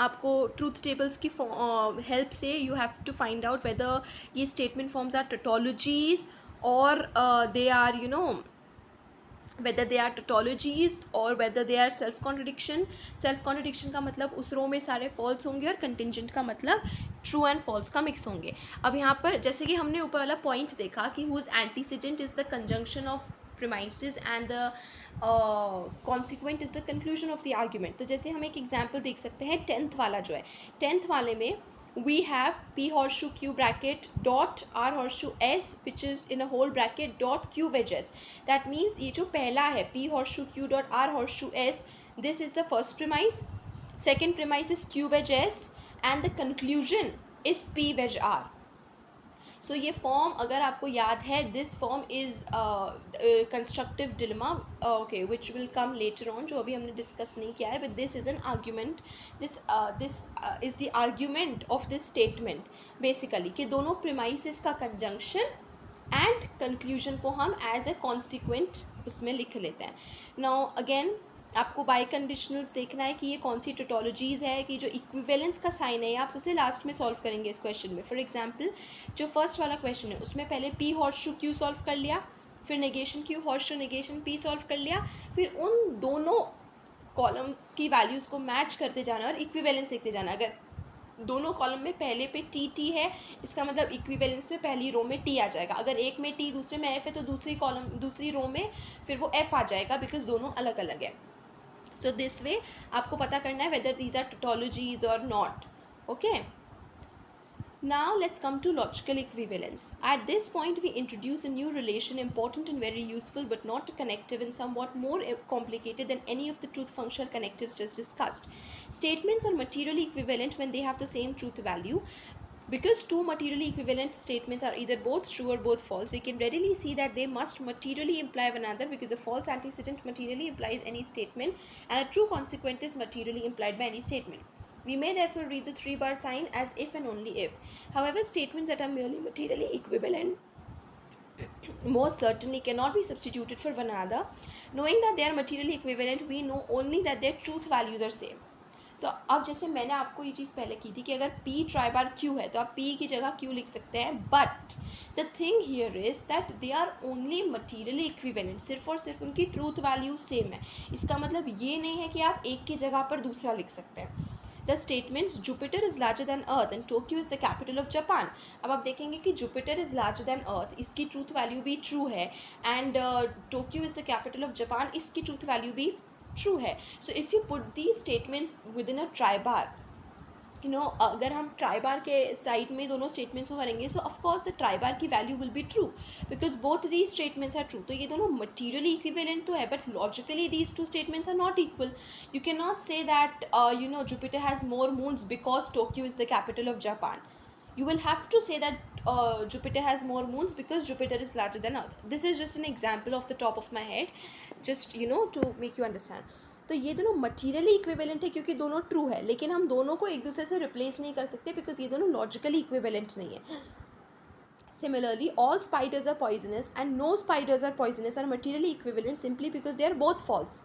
आपको truth tables की help से you have to find out whether ये statement forms are tautologies or they are, you know, whether they are tautologies or whether they are self contradiction. self contradiction का मतलब उस रो में सारे false होंगे और contingent का मतलब true and false का mix होंगे. अब यहाँ पर जैसे कि हमने ऊपर वाला point देखा कि whose antecedent is the conjunction of premises and the consequent is the conclusion of the argument. तो जैसे हम एक example देख सकते हैं 10th वाला जो है, 10th वाले में we have p horseshoe q bracket dot r horseshoe s which is in a whole bracket dot q wedge s. that means ये जो पहला है p horseshoe q dot r horseshoe s, this is the first premise, second premise is q wedge s and the conclusion is p wedge r. सो ये form अगर आपको याद है, this form is constructive dilemma, okay, which will come later on, जो अभी हमने discuss नहीं किया है, but this is an argument, this is the argument of this statement basically कि दोनों प्रीमाइसेस का कंजंक्शन एंड कंक्लूजन को हम एज ए कॉन्सिक्वेंट उसमें लिख लेते हैं. नाउ अगेन आपको बाई कंडीशनल्स देखना है कि ये कौन सी टोटोलॉजीज़ है, कि जो इक्विवेलेंस का साइन है आप सबसे लास्ट में सॉल्व करेंगे इस क्वेश्चन में. फॉर एग्जांपल जो फर्स्ट वाला क्वेश्चन है उसमें पहले p हॉर्सशू q सॉल्व कर लिया, फिर negation q horseshoe negation p solve कर लिया, फिर उन दोनों कॉलम्स की वैल्यूज़ को मैच करते जाना और इक्विवेलेंस लिखते जाना. अगर दोनों कॉलम में पहले पे टी है, इसका मतलब इक्विवेलेंस में पहली रो में टी आ जाएगा. अगर एक में टी दूसरे में एफ है तो दूसरी रो में फिर वो एफ आ जाएगा, बिकॉज दोनों अलग अलग है. So this way आपको पता करना है whether these are tautologies or not. Okay. Now let's come to logical equivalence. At this point we introduce a new relation important and very useful but not connective and somewhat more complicated than any of the truth functional connectives just discussed. Statements are materially equivalent when they have the same truth value. Because two materially equivalent statements are either both true or both false, we can readily see that they must materially imply one another, because a false antecedent materially implies any statement and a true consequent is materially implied by any statement. We may therefore read the 3-bar sign as if and only if. However, statements that are merely materially equivalent most certainly cannot be substituted for one another. Knowing that they are materially equivalent, we know only that their truth values are same. तो अब जैसे मैंने आपको ये चीज़ पहले की थी कि अगर P ट्राई बार Q है तो आप P की जगह Q लिख सकते हैं, but the thing here is that they are only materially equivalent, सिर्फ और सिर्फ उनकी ट्रूथ वैल्यू सेम है. इसका मतलब ये नहीं है कि आप एक की जगह पर दूसरा लिख सकते हैं. The statements Jupiter is larger than Earth and Tokyo is the capital of Japan. अब आप देखेंगे कि Jupiter is larger than Earth, इसकी ट्रूथ वैल्यू भी ट्रू है, and Tokyo is the capital of Japan, इसकी ट्रूथ वैल्यू भी true है. So if you put the statements within a tribar, अगर हम ट्राई बार के साइड में दोनों स्टेटमेंट्स को करेंगे, so of course the tribar की value will be true because both these statements are true. तो ये दोनों मटीरियली इक्विवेलेंट तो है, but logically these two statements are not equal. You can not say that Jupiter has more moons because Tokyo is the capital of Japan. You will have to say that Jupiter has more moons because Jupiter is larger than Earth. This is just an example of the top of my head, just to make you understand. तो ये दोनों materially equivalent है क्योंकि दोनों true है, लेकिन हम दोनों को एक दूसरे से रिप्लेस नहीं कर सकते बिकॉज ये दोनों लॉजिकली इक्विवेलेंट नहीं है. Similarly, all spiders are poisonous and no spiders are poisonous are materially equivalent simply because they are both false.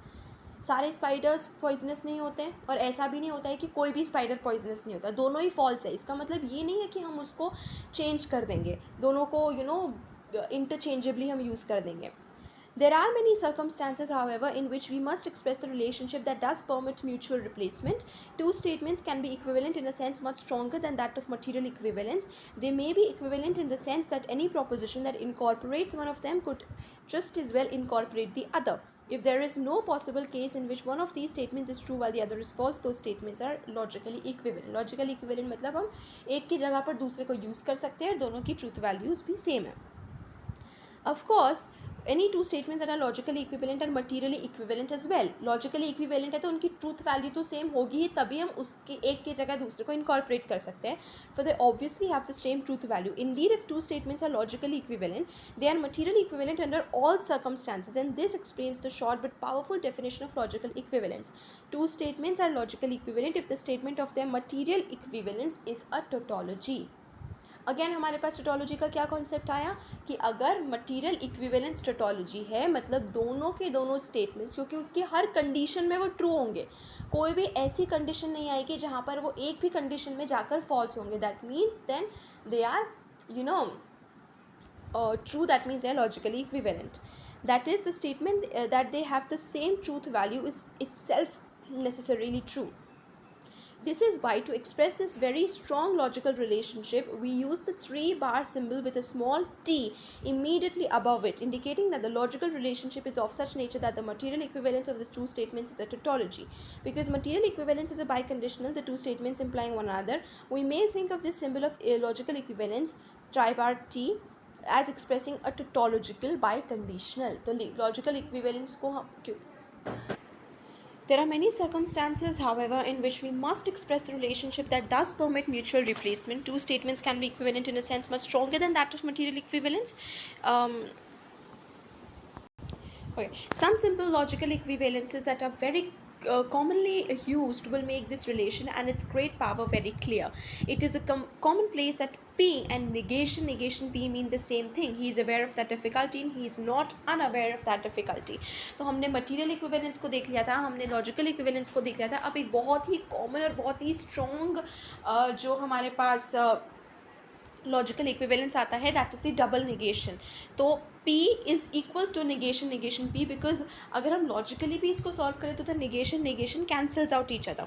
सारे स्पाइडर्स पॉइजनस नहीं होते हैं और ऐसा भी नहीं होता है कि कोई भी स्पाइडर पॉइजनस नहीं होता, दोनों ही फॉल्स है. इसका मतलब ये नहीं है कि हम उसको चेंज कर देंगे, दोनों को इंटरचेंजेबली हम यूज़ कर देंगे. There are many circumstances, however, in which we must express a relationship that does permit mutual replacement. Two statements can be equivalent in a sense much stronger than that of material equivalence. They may be equivalent in the sense that any proposition that incorporates one of them could just as well incorporate the other. If there is no possible case in which one of these statements is true while the other is false, those statements are logically equivalent. Logically equivalent मतलब हम एक की जगह पर दूसरे को use कर सकते हैं, दोनों की ट्रूथ वैल्यूज़ भी सेम है. Of course, any two statements that are logically equivalent are materially equivalent as well. Logically equivalent है तो उनकी truth value तो same होगी ही, तभी हम उसकी एक की जगह दूसरे को incorporate कर सकते हैं, for they obviously have the same truth value. Indeed, if two statements are logically equivalent, they are materially equivalent under all circumstances, and this explains the short but powerful definition of logical equivalence. Two statements are logically equivalent if the statement of their material equivalence is a tautology. Again हमारे पास tautology का क्या concept आया कि अगर material equivalence tautology है मतलब दोनों के दोनों स्टेटमेंट्स, क्योंकि उसकी हर कंडीशन में वो ट्रू होंगे, कोई भी ऐसी कंडीशन नहीं आएगी जहाँ पर वो एक भी कंडीशन में जाकर फॉल्स होंगे. That means then they are true, that means they are logically equivalent. That is, the statement that they have the same truth value is itself necessarily true. This is why, to express this very strong logical relationship, we use the 3-bar symbol with a small t immediately above it, indicating that the logical relationship is of such nature that the material equivalence of the two statements is a tautology. Because material equivalence is a biconditional, the two statements implying one another, we may think of this symbol of logical equivalence, tri-bar t, as expressing a tautological biconditional. तो logical equivalence को हम There are many circumstances, however, in which we must express a relationship that does permit mutual replacement. Two statements can be equivalent in a sense much stronger than that of material equivalence. Some simple logical equivalences that are very commonly used will make this relation and its great power very clear. It is a commonplace that P and negation P mean the same thing. He is aware of that difficulty and he is not unaware of that difficulty. तो हमने material equivalence को देख लिया था, हमने logical equivalence को देख लिया था. अब एक बहुत ही common और बहुत ही strong जो हमारे पास लॉजिकल इक्विवेलेंस आता है, that is the double negation. तो P is equal to negation P, because अगर हम लॉजिकली भी इसको सॉल्व करें तो the negation cancels out each other.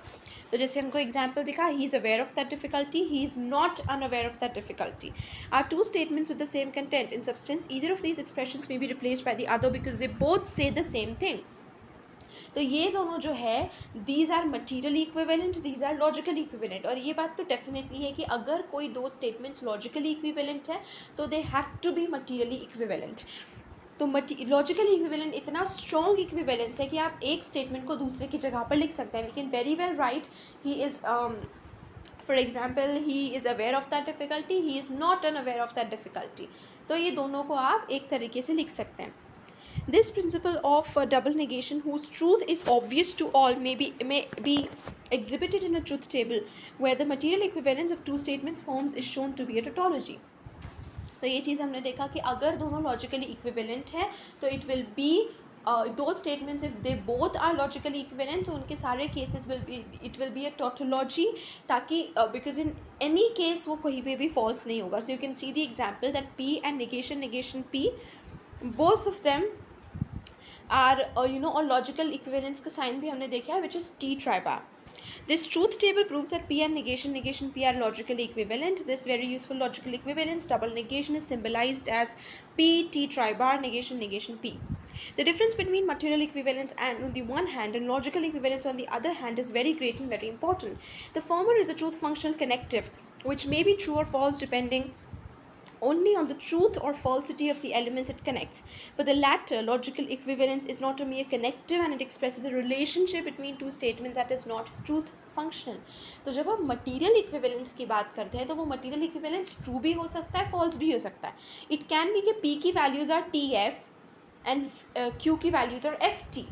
तो जैसे हमको एग्जाम्पल दिखा, he is aware of that difficulty, he is not unaware of that difficulty. Are two statements with the same content in substance, either of these expressions may be replaced by the other because they both say the same thing. तो ये दोनों जो है, these are materially equivalent, these are logically equivalent. और ये बात तो definitely है कि अगर कोई दो स्टेटमेंट्स लॉजिकली इक्विवेलेंट है तो they have to be materially equivalent. तो लॉजिकली इक्विवेलेंट इतना स्ट्रॉन्ग इक्विवेलेंस है कि आप एक स्टेटमेंट को दूसरे की जगह पर लिख सकते हैं. We can very well write he is for example he is aware of that difficulty, he is not unaware of that difficulty. तो ये दोनों को आप एक तरीके से लिख सकते हैं. This principle of double negation, whose truth is obvious to all, may be exhibited in a truth table where the material equivalence of two statements forms is shown to be a tautology. तो ये चीज़ हमने देखा कि अगर दोनों logically equivalent हैं तो it will be दो statements if they both are logically equivalent, तो उनके सारे cases will be a tautology, ताकि बिकॉज इन एनी केस वो कहीं पे भी फॉल्स नहीं होगा. So you can see the example that P and negation P, both of them are और लॉजिकल इक्विवेलेंस का साइन भी हमने देखा है which is T tribar. This truth table proves that P and negation P are logically equivalent. This very useful logical equivalence, double negation, is symbolized as P, T tribar, negation P. The difference between material equivalence and on the one hand and logical equivalence on the other hand is very great and very important. The former is a truth functional connective, which may be true or false depending only on the truth or falsity of the elements it connects. But the latter, logical equivalence, is not a mere connective and it expresses a relationship between two statements that is not truth functional. तो जब हम material equivalence की बात करते हैं तो वो material equivalence true भी हो सकता है, फॉल्स भी हो सकता है. इट कैन बी कि पी की values are T F and Q की वैल्यूज़ आर एफ टी.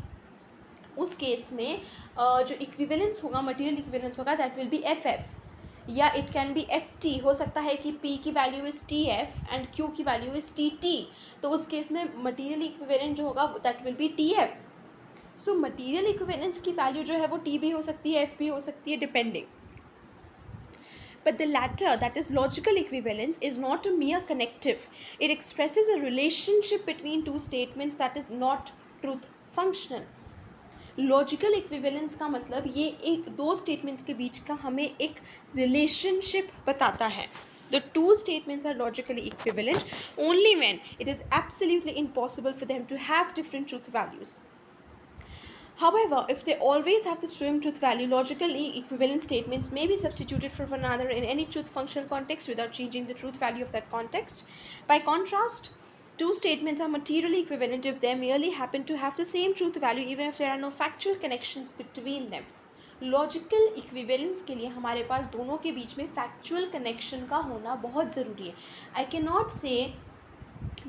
उस केस में जो इक्विवेलेंस होगा, मटीरियल इक्विवेलेंस होगा, that will be F F. या it can be F T, हो सकता है कि पी की value is T F and Q की वैल्यू इज़ टी टी. तो उस केस में मटीरियल इक्विवेलेंट जो होगा that will be T F. So material equivalence की वैल्यू जो है वो टी भी हो सकती है, एफ भी हो सकती है, depending. But the latter, that is logical equivalence, is not a mere connective. It expresses a relationship between two statements that is not truth functional. Logical equivalence का मतलब ये एक दो स्टेटमेंट्स के बीच का हमें एक रिलेशनशिप बताता है. The two statements are logically equivalent only when it is absolutely impossible for them to have different truth values. However, if they always have the same truth value, logically equivalent statements may be substituted for one another in any truth functional context without changing the truth value of that context. By contrast, two statements are materially equivalent if they merely happen to have the same truth value even if there are no factual connections between them. Logical equivalence के लिए हमारे पास दोनों के बीच में factual connection का होना बहुत ज़रूरी है. आई कैन नॉट से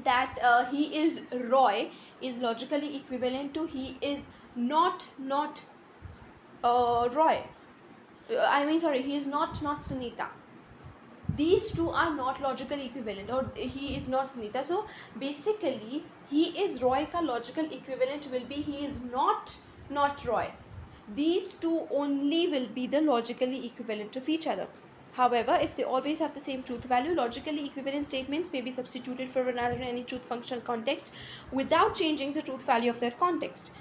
that he is Roy is logically equivalent to he is not Roy. I mean, sorry, he is not Sunita. These two are not logically equivalent, or he is not Sunita. So basically, he is Roy ka logical equivalent will be he is not Roy. These two only will be the logically equivalent of each other. However, if they always have the same truth value, logically equivalent statements may be substituted for one another in any truth functional context without changing the truth value of that context.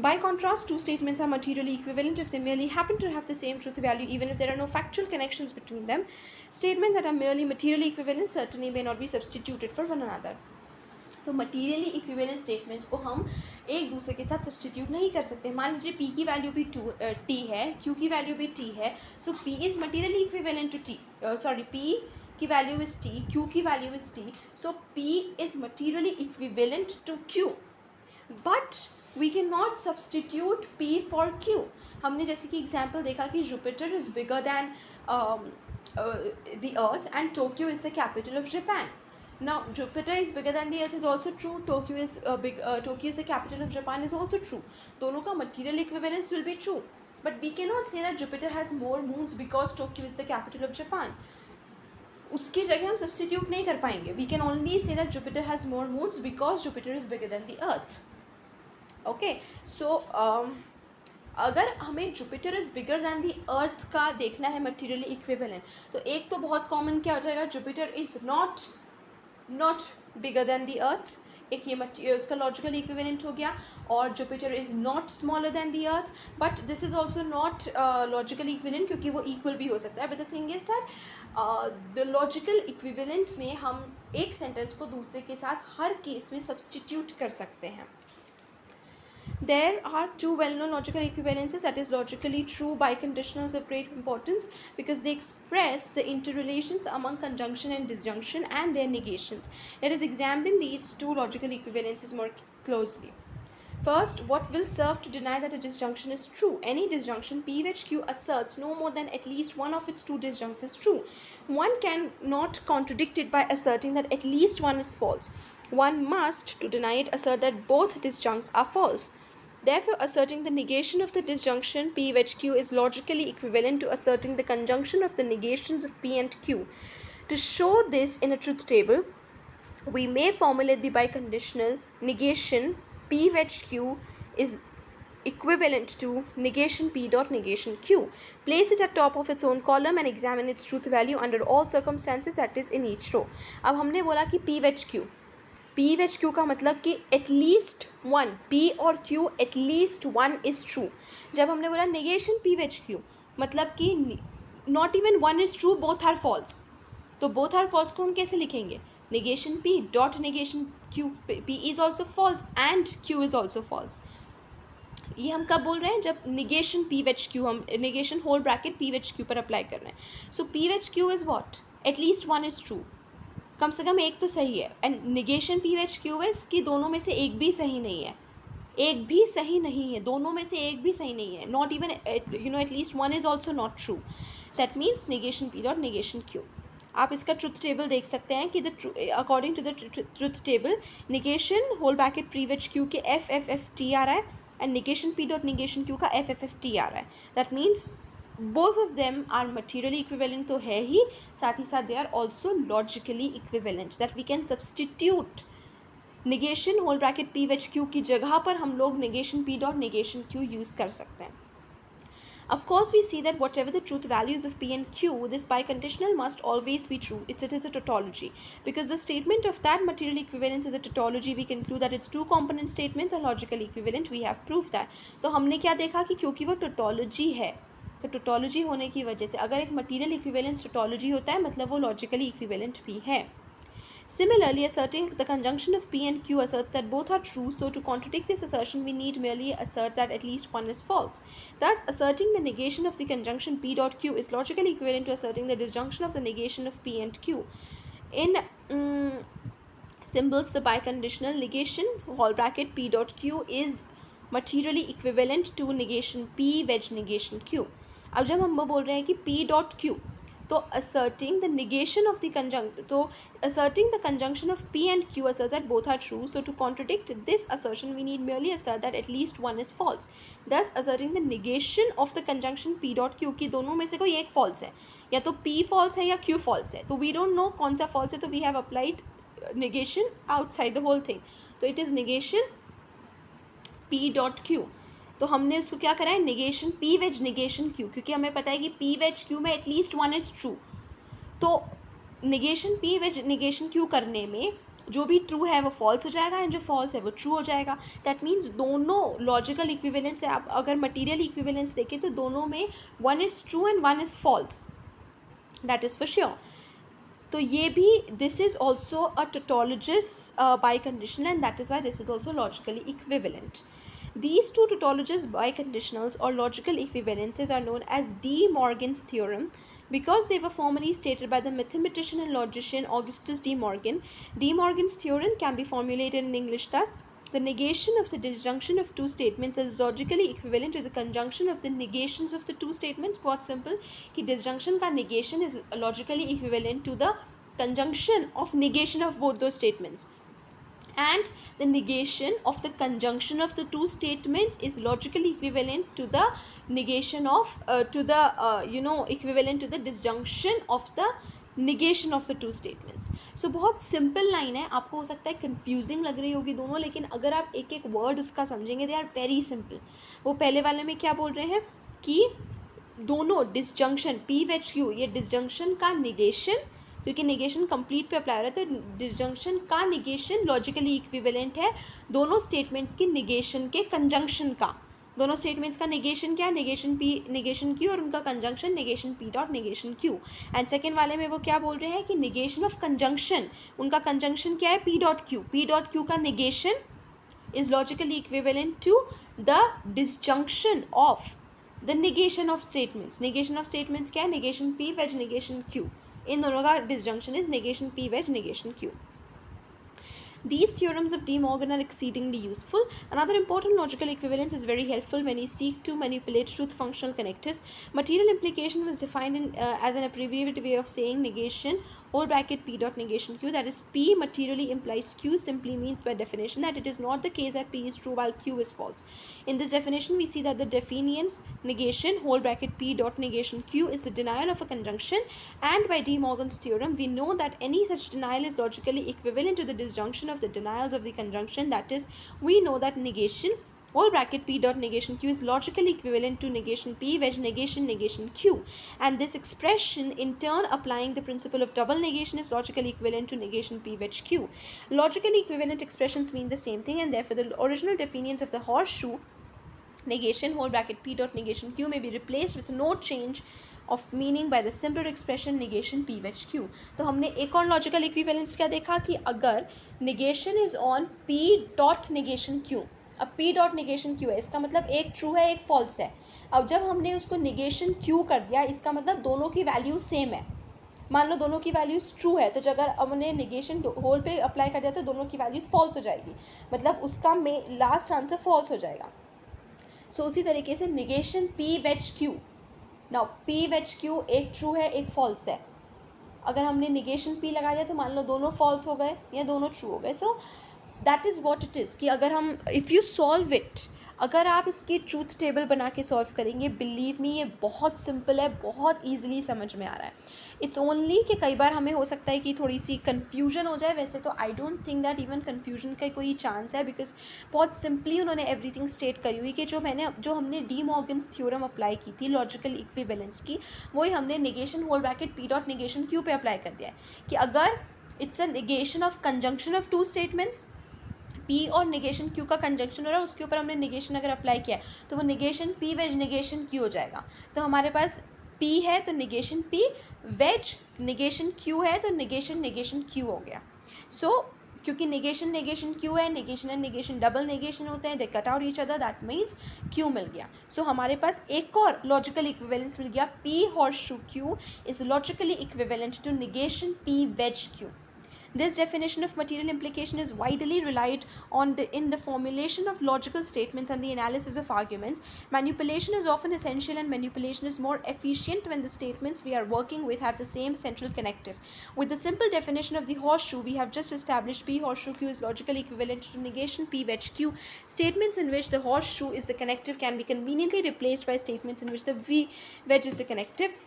By contrast, two statements are materially equivalent if they merely happen to have the same truth value even if there are no factual connections between them. Statements that are merely materially equivalent certainly may not be substituted for one another. तो materially equivalent statements को हम एक दूसरे के साथ substitute नहीं कर सकते. मान लीजिए पी की वैल्यू भी टी है, क्यू की वैल्यू भी टी है, so P is materially equivalent to T, sorry P की वैल्यू इज़ टी, क्यू की value is T, so P is materially equivalent to Q. But we can not substitute P for Q. हमने जैसे कि example देखा कि Jupiter is bigger than the Earth and Tokyo is the capital of Japan. Now, Jupiter is bigger than the Earth is also true. Tokyo is the capital of Japan is also true. दोनों का material equivalence will be true. But we cannot say that Jupiter has more moons because Tokyo is the capital of Japan. उसकी जगह हम substitute नहीं कर पाएंगे. We can only say that Jupiter has more moons because Jupiter is bigger than the Earth. Okay, so अगर हमें Jupiter is bigger than the Earth का देखना है materially equivalent, तो एक तो बहुत common क्या हो जाएगा, Jupiter is not bigger than the earth. एक ये उसका लॉजिकल इक्विवेलेंट हो गया. और Jupiter is not smaller than the earth, but this is also not logically equivalent क्योंकि वो इक्वल भी हो सकता है. But the thing is that the logical equivalence में हम एक सेंटेंस को दूसरे के साथ हर केस में सब्सटीट्यूट कर सकते हैं. There are two well-known logical equivalences, that is logically true biconditionals of great importance because they express the interrelations among conjunction and disjunction and their negations. Let us examine these two logical equivalences more closely. First, what will serve to deny that a disjunction is true? Any disjunction P which Q asserts no more than at least one of its two disjuncts is true. One cannot contradict it by asserting that at least one is false. One must, to deny it, assert that both disjuncts are false. Therefore, asserting the negation of the disjunction P which Q is logically equivalent to asserting the conjunction of the negations of P and Q. To show this in a truth table, we may formulate the biconditional negation P wedge Q is equivalent to negation P dot negation Q. Place it at top of its own column and examine its truth value under all circumstances, that is in each row. अब हमने बोला कि P wedge Q का मतलब कि at least one, P और Q at least one is true. जब हमने बोला नेगेशन P wedge Q मतलब कि not even one is true, both are false. तो बोथ आर फॉल्स को हम कैसे लिखेंगे? negation P dot negation Q. P is also false and Q is also false. ये हम कब बोल रहे हैं? जब negation P wedge Q, हम negation whole bracket P wedge Q पर अप्लाई कर रहे हैं. So P wedge Q is what? At least one is true. कम से कम एक तो सही है. And negation P wedge Q is कि दोनों में से एक भी सही नहीं है. एक भी सही नहीं है, दोनों में से एक भी सही नहीं है. Not even at least one is also not true. That means negation P dot negation Q. आप इसका ट्रुथ टेबल देख सकते हैं कि according to the truth table negation whole bracket P wedge Q के एफ एफ एफ टी आ रहा है and negation P dot negation Q का एफ एफ एफ टी आ रहा है. That means both of them are materially equivalent तो है ही, साथ ही साथ they are also logically equivalent. That we can substitute negation whole bracket P wedge Q की जगह पर हम लोग negation P dot negation Q use कर सकते हैं. Of course, we see that whatever the truth values of P and Q, this biconditional must always be true. It is a tautology. Because the statement of that material equivalence is a tautology, we conclude that its two component statements are logically equivalent. We have proved that. तो हमने क्या देखा कि क्योंकि वो tautology है, तो tautology होने की वजह से अगर एक material equivalence tautology होता है मतलब वो logically equivalent भी है. Similarly, asserting the conjunction of P and Q asserts that both are true, so to contradict this assertion we need merely assert that at least one is false. Thus, asserting the negation of the conjunction P dot Q is logically equivalent to asserting the disjunction of the negation of P and Q. In symbols, the biconditional negation whole bracket P dot Q is materially equivalent to negation P wedge negation Q. अब जब हम बोल रहे हैं कि P dot Q, तो asserting the negation of the conjunction of P and Q asserts that both are true. So to contradict this assertion, we need merely assert that at least one is false. Thus, asserting the negation of the conjunction P dot Q कि दोनों में से कोई एक false है, या तो P false है या Q false है, तो we don't know कौन सा false है, तो we have applied negation outside the whole thing. तो it is negation P dot Q. तो हमने उसको क्या करा है? Negation P wedge negation Q, क्योंकि हमें पता है कि पी वेज क्यू में एटलीस्ट वन इज़ ट्रू. तो negation P wedge negation Q करने में जो भी ट्रू है वो फॉल्स हो जाएगा एंड जो फॉल्स है वो ट्रू हो जाएगा. दैट मीन्स दोनों लॉजिकल इक्विवेलेंस है. आप अगर मटीरियल इक्विवेलेंस देखें तो दोनों में one is true and one is false, that is for sure. तो ये भी this is also a tautologies biconditional and that is why this is also logically equivalent. These two tautologous biconditionals or logical equivalences are known as De Morgan's theorem because they were formally stated by the mathematician and logician Augustus De Morgan. De Morgan's theorem can be formulated in English thus: the negation of the disjunction of two statements is logically equivalent to the conjunction of the negations of the two statements. बहुत simple कि disjunction का negation is logically equivalent to the conjunction of negation of both those statements. And the negation of the conjunction of the two statements is logically equivalent to the negation of equivalent to the disjunction of the negation of the two statements. So बहुत simple line है. आपको हो सकता है confusing लग रही होगी दोनों, लेकिन अगर आप एक एक word उसका समझेंगे they are very simple. वो पहले वाले में क्या बोल रहे हैं कि दोनों disjunction P wedge Q, ये disjunction का negation, क्योंकि नेगेशन कंप्लीट पे अप्लाई हो रहा है तो डिसजंक्शन का नेगेशन लॉजिकली इक्विवेलेंट है दोनों स्टेटमेंट्स की नेगेशन के कंजंक्शन का. दोनों स्टेटमेंट्स का नेगेशन क्या है? नेगेशन पी नेगेशन क्यू, और उनका conjunction negation P dot negation Q. And second वाले में वो क्या बोल रहे हैं कि नेगेशन ऑफ कंजंक्शन, उनका कंजंक्शन क्या है? P dot Q. P dot Q का negation is logically equivalent to the disjunction of the negation of statements. Negation of statements क्या है? Negation P wedge negation Q. इन दोनों का disjunction is negation P wedge negation Q. These theorems of De Morgan are exceedingly useful. Another important logical equivalence is very helpful when we seek to manipulate truth-functional connectives. Material implication was defined as an abbreviated way of saying negation, whole bracket P dot negation Q. That is, P materially implies Q simply means by definition that it is not the case that P is true while Q is false. In this definition, we see that the definition's negation, whole bracket P dot negation Q, is a denial of a conjunction, and by De Morgan's theorem, we know that any such denial is logically equivalent to the disjunction of the denials of the conjunction. That is, we know that negation, whole bracket P dot negation Q, is logically equivalent to negation P wedge negation negation Q, and this expression in turn applying the principle of double negation is logically equivalent to negation P wedge Q. Logically equivalent expressions mean the same thing, and therefore the original definitions of the horseshoe, negation whole bracket P dot negation Q, may be replaced with no change of meaning by the simpler expression negation P wedge Q. तो हमने एक और logical equivalence क्या देखा कि अगर negation is on P dot negation Q, अब P dot negation Q है, इसका मतलब एक ट्रू है एक फॉल्स है. अब जब हमने उसको negation Q कर दिया, इसका मतलब दोनों की वैल्यू सेम है. मान लो दोनों की वैल्यूज़ ट्रू है, तो अगर हमने नेगेशन होल पे अप्लाई कर दिया तो दोनों की वैल्यूज़ फॉल्स हो जाएगी, मतलब उसका में लास्ट आंसर फॉल्स हो जाएगा. सो उसी तरीके से negation P wedge Q, now P wedge Q एक ट्रू है एक फॉल्स है. अगर हमने निगेशन P लगा दिया तो मान लो दोनों फॉल्स हो गए या दोनों ट्रू हो गए. So that is what it is कि अगर हम इफ़ यू सॉल्व इट, अगर आप इसकी ट्रूथ टेबल बना के सॉल्व करेंगे, बिलीव मी ये बहुत सिंपल है, बहुत ईजिली समझ में आ रहा है. इट्स ओनली कि कई बार हमें हो सकता है कि थोड़ी सी कन्फ्यूजन हो जाए. वैसे तो I don't think that even confusion का कोई चांस है, बिकॉज बहुत सिंपली उन्होंने एवरीथिंग स्टेट करी हुई कि जो हमने डी मॉर्गन्स थ्योरम अप्लाई की थी लॉजिकल इक्विवेलेंस की, वही हमने negation whole bracket P dot negation Q पे अप्लाई कर दिया है कि अगर it's a negation of conjunction of two statements, P और नेगेशन Q का कंजंक्शन हो रहा है, उसके ऊपर हमने नेगेशन अगर अप्लाई किया तो वो negation P wedge negation Q हो जाएगा. तो हमारे पास P है तो negation P wedge negation Q है तो नेगेशन नेगेशन Q हो गया. सो क्योंकि नेगेशन नेगेशन Q है, negation and negation double negation होते हैं, they cut out each other, that means Q मिल गया. सो हमारे पास एक और लॉजिकल इक्विवेलेंस मिल गया. P horseshoe Q is logically equivalent to negation P wedge Q. This definition of material implication is widely relied on in the formulation of logical statements and the analysis of arguments. Manipulation is often essential, and manipulation is more efficient when the statements we are working with have the same central connective. With the simple definition of the horseshoe we have just established, P horseshoe Q is logically equivalent to negation P wedge Q. Statements in which the horseshoe is the connective can be conveniently replaced by statements in which the V wedge is the connective.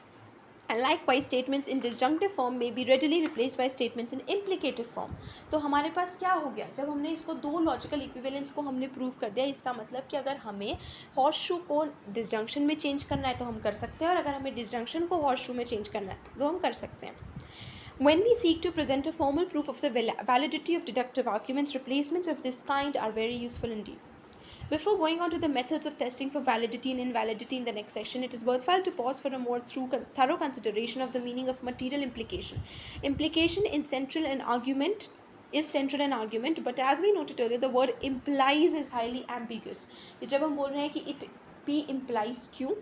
And likewise statements in disjunctive form may be readily replaced by statements in implicative form. तो हमारे पास क्या हो गया, जब हमने इसको दो logical equivalence को हमने प्रूव कर दिया, इसका मतलब कि अगर हमें हॉर्सशू को डिसजंक्शन में चेंज करना है तो हम कर सकते हैं, और अगर हमें डिसजंक्शन को हॉर्सशू में चेंज करना है तो हम कर सकते हैं. When we seek to present a formal proof of the validity of deductive arguments, replacements of this kind are very useful indeed. Before going on to the methods of testing for validity and invalidity in the next section, it is worthwhile to pause for a more thorough consideration of the meaning of material implication. Implication in central and argument is central and argument, but as we noted earlier, the word implies is highly ambiguous. जब हम बोल रहे हैं कि it P implies Q,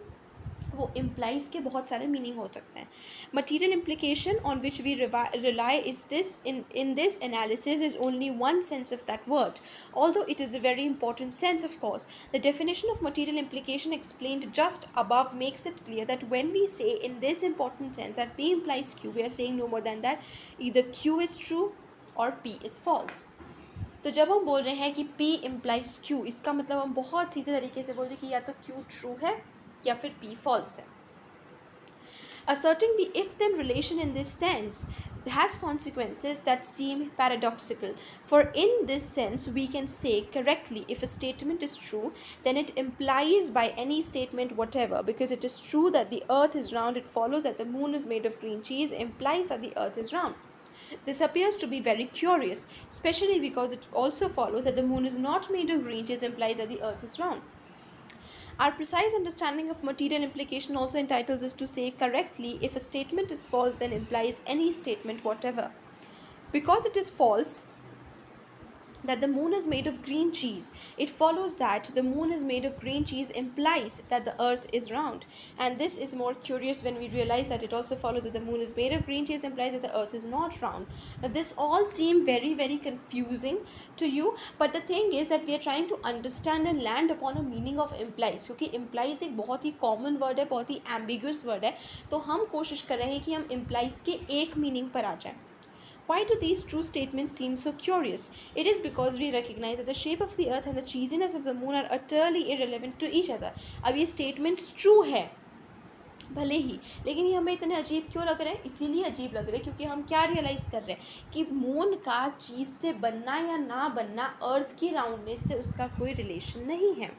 वो implies के बहुत सारे मीनिंग हो सकते हैं. Material implication on which we rely is this in this analysis is only one sense of that word, although it is a very important sense, of course. The definition of material implication explained just above makes it clear that when we say in this important sense that P implies Q, we are saying no more than that either Q is true or P is false. तो जब हम बोल रहे हैं कि P implies Q, इसका मतलब हम बहुत सीधे तरीके से बोल रहे हैं कि या तो Q true है या फिर P false है. Asserting the if-then relation in this sense has consequences that seem paradoxical, for in this sense we can say correctly if a statement is true, then it implies by any statement whatever, because it is true that the earth is round, it follows that the moon is made of green cheese implies that the earth is round. This appears to be very curious, especially because it also follows that the moon is not made of green cheese implies that the earth is round. Our precise understanding of material implication also entitles us to say correctly if a statement is false, then implies any statement whatever. Because it is false, that the moon is made of green cheese, it follows that the moon is made of green cheese implies that the earth is round. And this is more curious when we realize that it also follows that the moon is made of green cheese implies that the earth is not round. Now this all seem very very confusing to you, but the thing is that we are trying to understand and land upon a meaning of implies, क्योंकि implies एक बहुत ही common word है, बहुत ही ambiguous word है, तो हम कोशिश कर रहे हैं कि हम implies के एक meaning पर आ जाएं. Why do these true statements seem so curious? It is because we recognize that the shape of the earth and the cheesiness of the moon are utterly irrelevant to each other. अब ये statements true है भले ही, लेकिन ये हमें इतने अजीब क्यों लग रहे हैं? इसीलिए अजीब लग रहे हैं क्योंकि हम क्या रियलाइज़ कर रहे हैं कि मून का चीज़ से बनना या ना बनना अर्थ की राउंडनेस से उसका कोई रिलेशन नहीं है.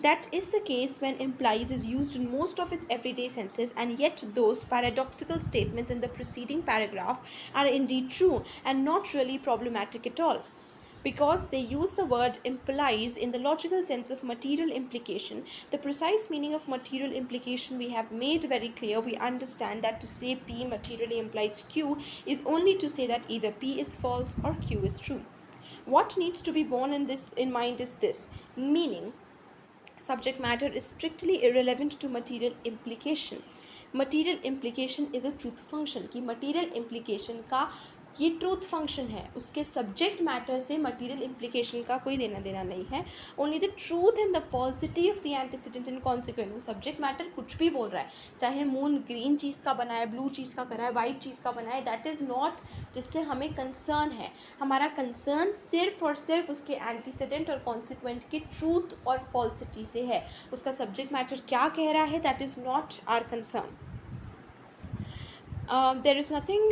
That is the case when implies is used in most of its everyday senses, and yet those paradoxical statements in the preceding paragraph are indeed true and not really problematic at all. Because they use the word implies in the logical sense of material implication, the precise meaning of material implication we have made very clear, we understand that to say P materially implies Q is only to say that either P is false or Q is true. What needs to be borne in mind is this, meaning subject matter is strictly irrelevant to material implication. Material implication is a truth function, कि material implication का ये truth function है, उसके subject matter से material implication का कोई लेना देना नहीं है. Only the truth and the falsity of the antecedent and consequent. वो सब्जेक्ट मैटर कुछ भी बोल रहा है, चाहे मून ग्रीन चीज़ का बना है, ब्लू चीज़ का करा है, वाइट चीज़ का बना है, दैट इज़ नॉट जिससे हमें कंसर्न है. हमारा कंसर्न सिर्फ और सिर्फ उसके एंटीसीडेंट और कॉन्सिक्वेंट के ट्रूथ और फॉल्सिटी से है. उसका सब्जेक्ट मैटर क्या कह रहा है, that is not our concern. There is nothing,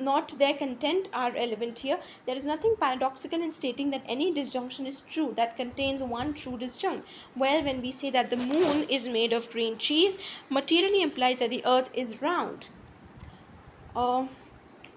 not their content are relevant here. There is nothing paradoxical in stating that any disjunction is true that contains one true disjunct. Well, when we say that the moon is made of green cheese, materially implies that the earth is round.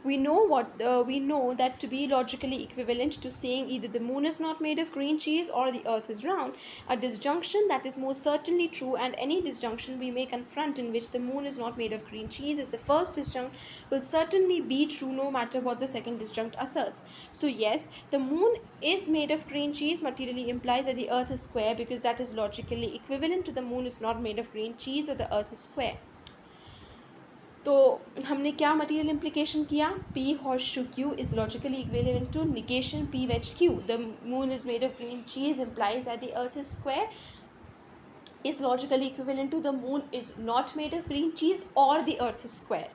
We know that to be logically equivalent to saying either the moon is not made of green cheese or the earth is round. A disjunction that is most certainly true, and any disjunction we may confront in which the moon is not made of green cheese is the first disjunct, will certainly be true no matter what the second disjunct asserts. So yes, the moon is made of green cheese materially implies that the earth is square, because that is logically equivalent to the moon is not made of green cheese or the earth is square. तो हमने क्या material implication किया? P horseshoe Q is logically equivalent to negation P wedge Q. The moon is made of green cheese implies that the earth is square is logically equivalent to the moon is not made of green cheese or the earth is square.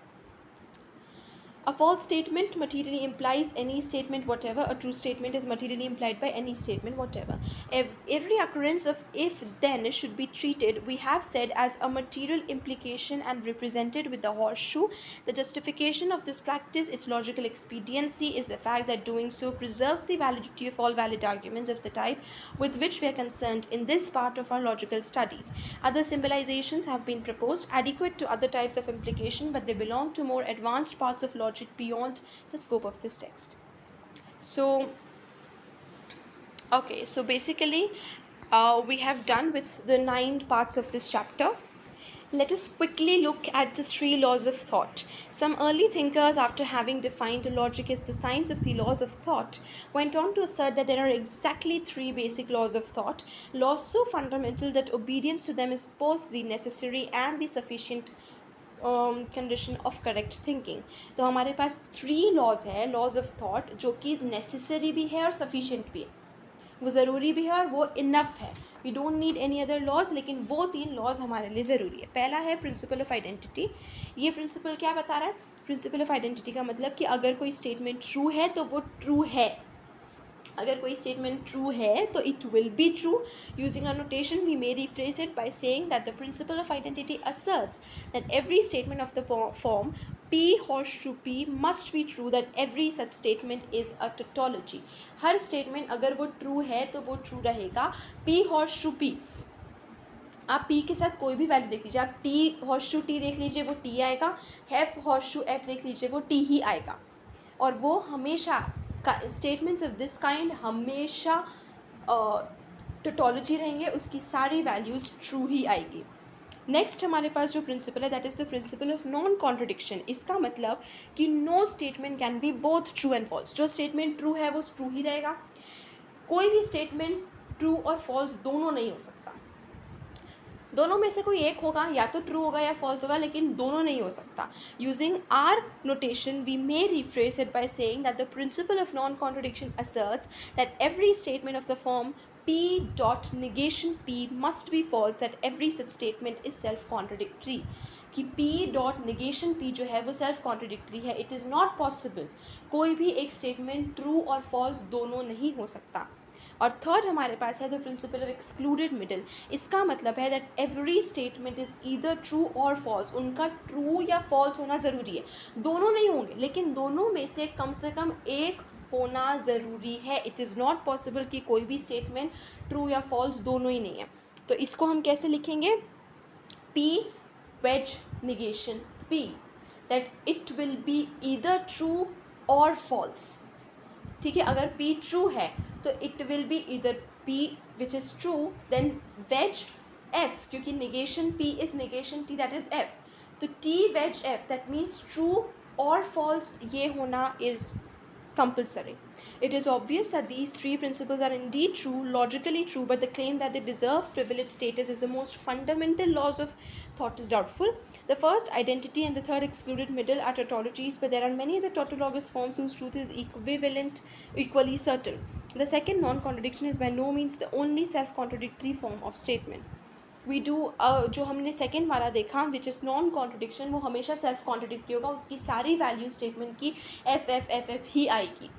A false statement materially implies any statement whatever. A true statement is materially implied by any statement whatever. Every occurrence of if-then should be treated, we have said, as a material implication and represented with the horseshoe. The justification of this practice, its logical expediency, is the fact that doing so preserves the validity of all valid arguments of the type with which we are concerned in this part of our logical studies. Other symbolizations have been proposed, adequate to other types of implication, but they belong to more advanced parts of logic beyond the scope of this text. So basically we have done with the 9 parts of this chapter. Let us quickly look at the 3 laws of thought. Some early thinkers, after having defined logic as the science of the laws of thought, went on to assert that there are exactly 3 basic laws of thought, laws so fundamental that obedience to them is both the necessary and the sufficient condition of correct thinking. तो हमारे पास 3 laws है, laws of thought, जो कि necessary भी है और sufficient भी है. वो ज़रूरी भी है और वो इनफ है. We don't need any other laws, लेकिन वो 3 लॉज हमारे लिए ज़रूरी है. पहला है प्रिंसिपल ऑफ आइडेंटिटी. ये प्रिंसिपल क्या बता रहा है? प्रिंसिपल ऑफ आइडेंटिटी का मतलब कि अगर कोई स्टेटमेंट ट्रू है तो वो ट्रू है. अगर कोई स्टेटमेंट ट्रू है तो it will be true. Using a notation we may rephrase it by saying that the principle of identity asserts that every statement of the form P horseshoe P must be true, that every such statement is a tautology. Her statement अगर वो true है तो वो true रहेगा. P horseshoe P, आप P के साथ कोई भी वैल्यू देख लीजिए, आप T horseshoe T देख लीजिए वो T आएगा, F horseshoe F देख लीजिए वो T ही आएगा. और वो हमेशा स्टेटमेंट्स ऑफ दिस काइंड हमेशा टोटोलॉजी रहेंगे, उसकी सारी वैल्यूज़ ट्रू ही आएगी. नेक्स्ट हमारे पास जो प्रिंसिपल है that is the principle of non contradiction. इसका मतलब कि no statement can be both true and false. जो स्टेटमेंट ट्रू है वो ट्रू ही रहेगा, कोई भी स्टेटमेंट ट्रू और फॉल्स दोनों नहीं हो सकता, दोनों में से कोई एक होगा, या तो ट्रू होगा या फॉल्स होगा, लेकिन दोनों नहीं हो सकता. Using our notation we may rephrase it by saying that the principle of non-contradiction asserts that every statement of the form P dot negation P must be false, that every such statement is self-contradictory. कि P dot negation P जो है वो self contradictory है. It is not possible, कोई भी एक statement true और false दोनों नहीं हो सकता. और थर्ड हमारे पास है the principle of excluded middle. इसका मतलब है that every statement is either true और फॉल्स. उनका ट्रू या फॉल्स होना ज़रूरी है, दोनों नहीं होंगे, लेकिन दोनों में से कम एक होना ज़रूरी है. इट इज़ नॉट पॉसिबल कि कोई भी स्टेटमेंट ट्रू या फॉल्स दोनों ही नहीं है. तो इसको हम कैसे लिखेंगे? P wedge negation P, that it will be either true or false. ठीक है, अगर P ट्रू है तो इट विल बी इधर P which is true, then wedge F, क्योंकि negation P is negation T, that is F. तो T wedge F, that means true और false ये होना is compulsory. It is obvious that these three principles are indeed true, logically true, but the claim that they deserve privileged status is the most fundamental laws of thought is doubtful. The first, identity, and the third, excluded middle, are tautologies, but there are many other tautologous forms whose truth is equally certain. The second, non-contradiction, is by no means the only self-contradictory form of statement. We do जो हमने second वाला देखा which is non contradiction, वो हमेशा self contradictory होगा, उसकी सारी value statement की एफ एफ एफ एफ ही आएगी.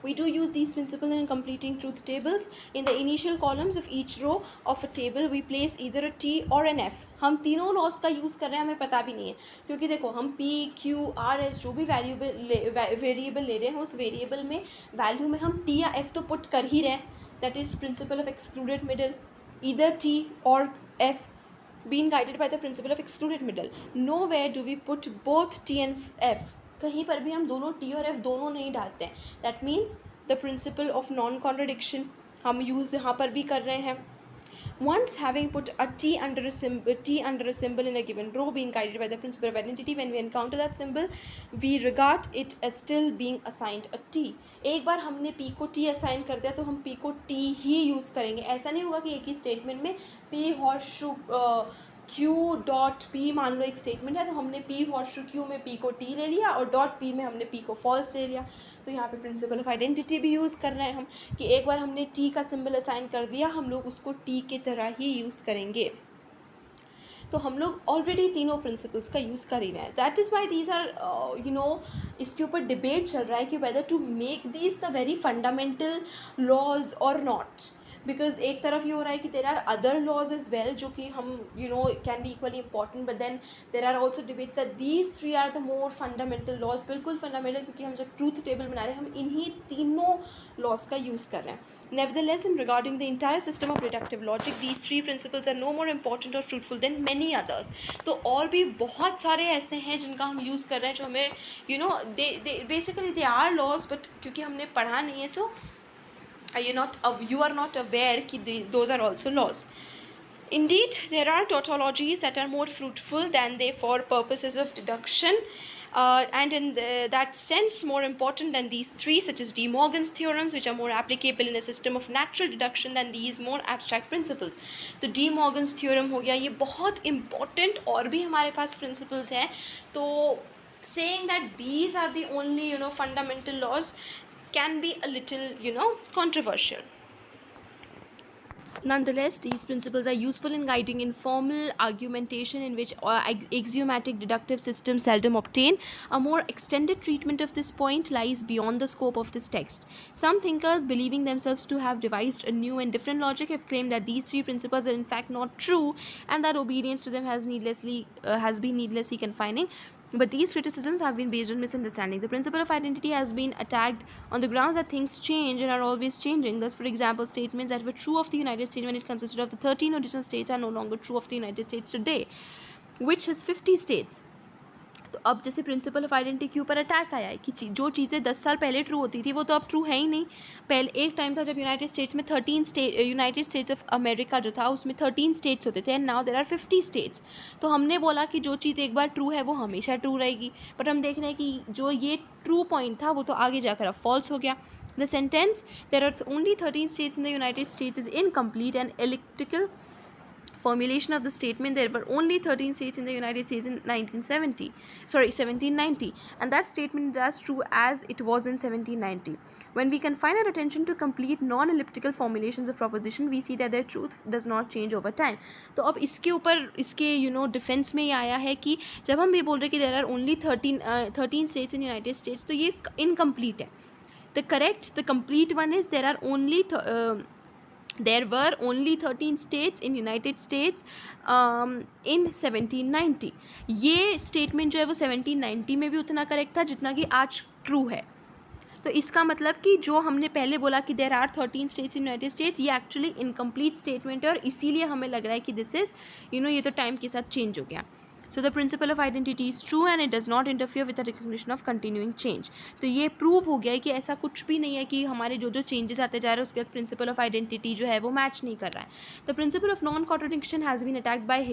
We do use these principles in completing truth tables. In the initial columns of each row of a table, we place either a T or an F. हम तीनों laws का use कर रहे हैं, हमें पता भी नहीं है, क्योंकि देखो हम P, Q, R, S जो भी वेरिएबल ले रहे हैं, उस वेरिएबल में वैल्यू में हम T या F तो पुट कर ही रहे हैं. That is principal of excluded middle. Either T or F, being guided by the principle of excluded middle. Nowhere do we put both T and F. कहीं पर भी हम दोनों T और F दोनों नहीं डालते हैं. That means the principle of non-contradiction हम यूज़ यहाँ पर भी कर रहे हैं. Once having put a T under a symbol in a given row, being guided by the principle of identity, when we encounter that symbol, we regard it as still being assigned a T. एक बार हमने P को T assign कर दिया तो हम P को T ही use करेंगे. ऐसा नहीं होगा कि एक ही स्टेटमेंट में P horseshoe Q dot P, मान लो एक स्टेटमेंट है तो हमने P हॉर्सशू Q में P को T ले लिया और डॉट P में हमने P को फॉल्स ले लिया. तो यहाँ पे प्रिंसिपल ऑफ आइडेंटिटी भी यूज़ कर रहे हैं हम कि एक बार हमने T का सिंबल असाइन कर दिया, हम लोग उसको T की तरह ही यूज़ करेंगे. तो हम लोग ऑलरेडी तीनों प्रिंसिपल्स का यूज़ कर ही रहे हैं. That is why these are इसके ऊपर डिबेट चल रहा है कि whether to make these the very fundamental laws और नॉट. बिकॉज एक तरफ ये हो रहा है कि there are other laws is well जो कि हम can be equally important, but then there are also debates that these three are the more fundamental laws. बिल्कुल फंडामेंटल, क्योंकि हम जब ट्रूथ टेबल बना रहे हैं हम इन्हीं तीनों लॉज का यूज़ कर रहे हैं. Nevertheless, in regarding the entire system of deductive logic, these three principles are no more important or fruitful than many others. तो और भी बहुत सारे ऐसे हैं जिनका हम यूज़ कर रहे हैं जो हमें they basically they are laws, but क्योंकि हमने पढ़ा नहीं है, so you are not aware कि those are also laws. Indeed, there are tautologies that are more fruitful than they for purposes of deduction, and in that sense more important than these three, such as De Morgan's theorems, which are more applicable in a system of natural deduction than these more abstract principles. तो De Morgan's theorem हो गया, ये बहुत important और भी हमारे पास principles हैं. तो saying that these are the only fundamental laws can be a little controversial. Nonetheless, these principles are useful in guiding informal argumentation in which axiomatic deductive systems seldom obtain. A more extended treatment of this point lies beyond the scope of this text. Some thinkers, believing themselves to have devised a new and different logic, have claimed that these three principles are in fact not true and that obedience to them has been needlessly confining. But these criticisms have been based on misunderstanding. The principle of identity has been attacked on the grounds that things change and are always changing. Thus, for example, statements that were true of the United States when it consisted of the 13 original states are no longer true of the United States today, which has 50 states. तो अब जैसे principal of identity के ऊपर attack आया है कि जो चीज़ें 10 साल पहले ट्रू होती थी वो तो अब ट्रू है ही नहीं। पहले एक टाइम था जब यूनाइटेड स्टेट्स में 13 state, United States of America जो था उसमें 13 स्टेट्स होते थे, and now there are 50 states. तो हमने बोला कि जो चीज़ एक बार ट्रू है वो हमेशा ट्रू रहेगी, बट हम देख रहे हैं कि जो ये ट्रू पॉइंट था वो तो आगे जाकर अब फॉल्स हो गया। The sentence there are only 13 states in the United States is incomplete and elliptical formulation of the statement there were only 13 states in the United States in 1790, and that statement is as true as it was in 1790. When we confine our attention to complete non-elliptical formulations of proposition, we see that their truth does not change over time. तो अब इसके ऊपर इसके defence में ये आया है कि जब हम ये बोल रहे हैं कि there are only 13 states in United States, तो ये incomplete है. The complete one is there were only 13 states in United States in 1790. ये स्टेटमेंट जो है वो 1790 में भी उतना करेक्ट था जितना कि आज ट्रू है। तो इसका मतलब कि जो हमने पहले बोला कि there are 13 states in United States, ये एक्चुअली इनकम्प्लीट स्टेटमेंट है और इसीलिए हमें लग रहा है कि दिस इज़ ये तो टाइम के साथ चेंज हो गया। So the principle of identity is true and it does not interfere with the recognition of continuing change. तो ये प्रूव हो गया है कि ऐसा कुछ भी नहीं है कि हमारे जो चेंजेस आते जा रहे हैं उसके बाद प्रिंसिपल ऑफ आइडेंटिटी जो है वो मैच नहीं कर रहा है। The principle of non contradiction has been attacked by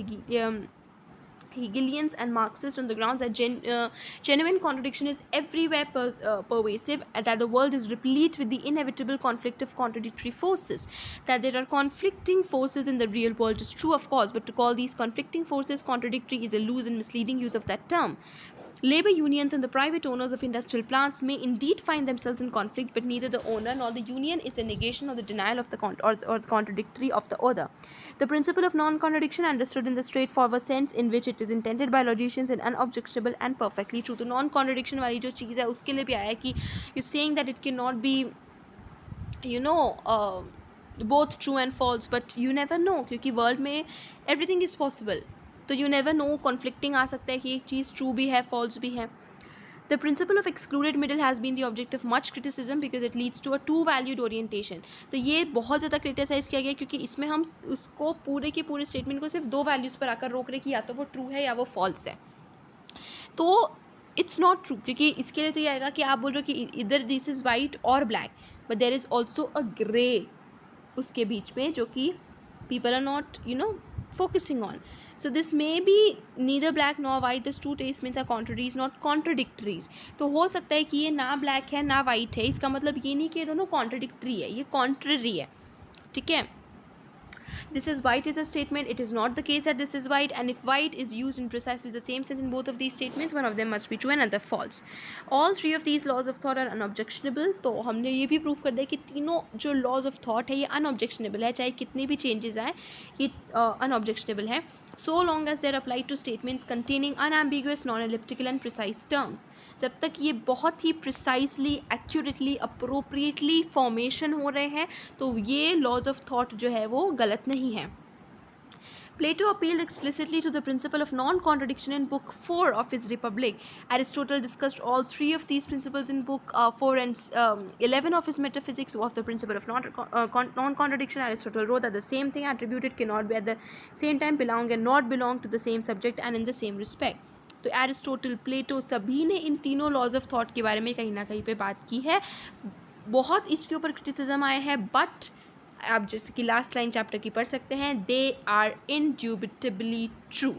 Hegelians and Marxists on the grounds that genuine contradiction is everywhere pervasive, and that the world is replete with the inevitable conflict of contradictory forces. That there are conflicting forces in the real world is true, of course, but to call these conflicting forces contradictory is a loose and misleading use of that term. Labor unions and the private owners of industrial plants may indeed find themselves in conflict, but neither the owner nor the union is the negation or the denial of the or the contradictory of the other. The principle of non-contradiction, understood in the straightforward sense in which it is intended by logicians, is unobjectionable and perfectly true. तो non-contradiction वाली जो चीज़ है उसके लिए भी आया है कि you're saying that it cannot be both true and false, but you never know क्योंकि world में everything is possible. तो यू नेवर नो, कॉन्फ्लिक्टिंग आ सकता है कि एक चीज़ ट्रू भी है फॉल्स भी है। The principle of excluded middle has been the object of much criticism because it leads to a two valued orientation. तो ये बहुत ज़्यादा क्रिटिसाइज़ किया गया क्योंकि इसमें हम उसको पूरे के पूरे स्टेटमेंट को सिर्फ दो वैल्यूज़ पर आकर रोक रहे कि या तो वो ट्रू है या वो फॉल्स है। तो इट्स नॉट ट्रू, क्योंकि इसके लिए तो ये आएगा कि आप बोल रहे हो कि इधर दिस इज़ वाइट और black, but there is also a grey उसके बीच में जो कि people are not focusing on. So this may be neither black nor white. The two statements are contraries, not contradictories. तो हो सकता है कि ये ना black है ना white है, इसका मतलब ये नहीं कि ये दोनों contradictory है, ये contrary है, ठीक है। This is white is a statement. It is not the case that this is white, and if white is used in precisely the same sense in both of these statements, one of them must be true and another false. All three of these laws of thought are unobjectionable. तो हमने ये भी prove कर दिया कि तीनों जो laws of thought है ये unobjectionable है, चाहे कितनी भी changes आए ये unobjectionable है, so long as they are applied to statements containing unambiguous, non-elliptical and precise terms. जब तक ये बहुत ही precisely, accurately, appropriately formation हो रहे हैं तो ये laws of thought जो है वो गलत नहीं है। Plato appealed explicitly to the principle of non-contradiction in Book 4 of his Republic. Aristotle discussed all three of these principles in Book 4 and 11 of his Metaphysics of the principle of non-contradiction. Aristotle wrote that the same thing attributed cannot be at the same time belong and not belong to the same subject and in the same respect. तो Aristotle, प्लेटो सभी ने इन तीनों laws of thought के बारे में कहीं ना कहीं पे बात की है। बहुत इसके ऊपर क्रिटिसिज्म आए हैं, बट आप जैसे कि लास्ट लाइन चैप्टर की पढ़ सकते हैं, दे आर इंड्यूबिटेबली ट्रू।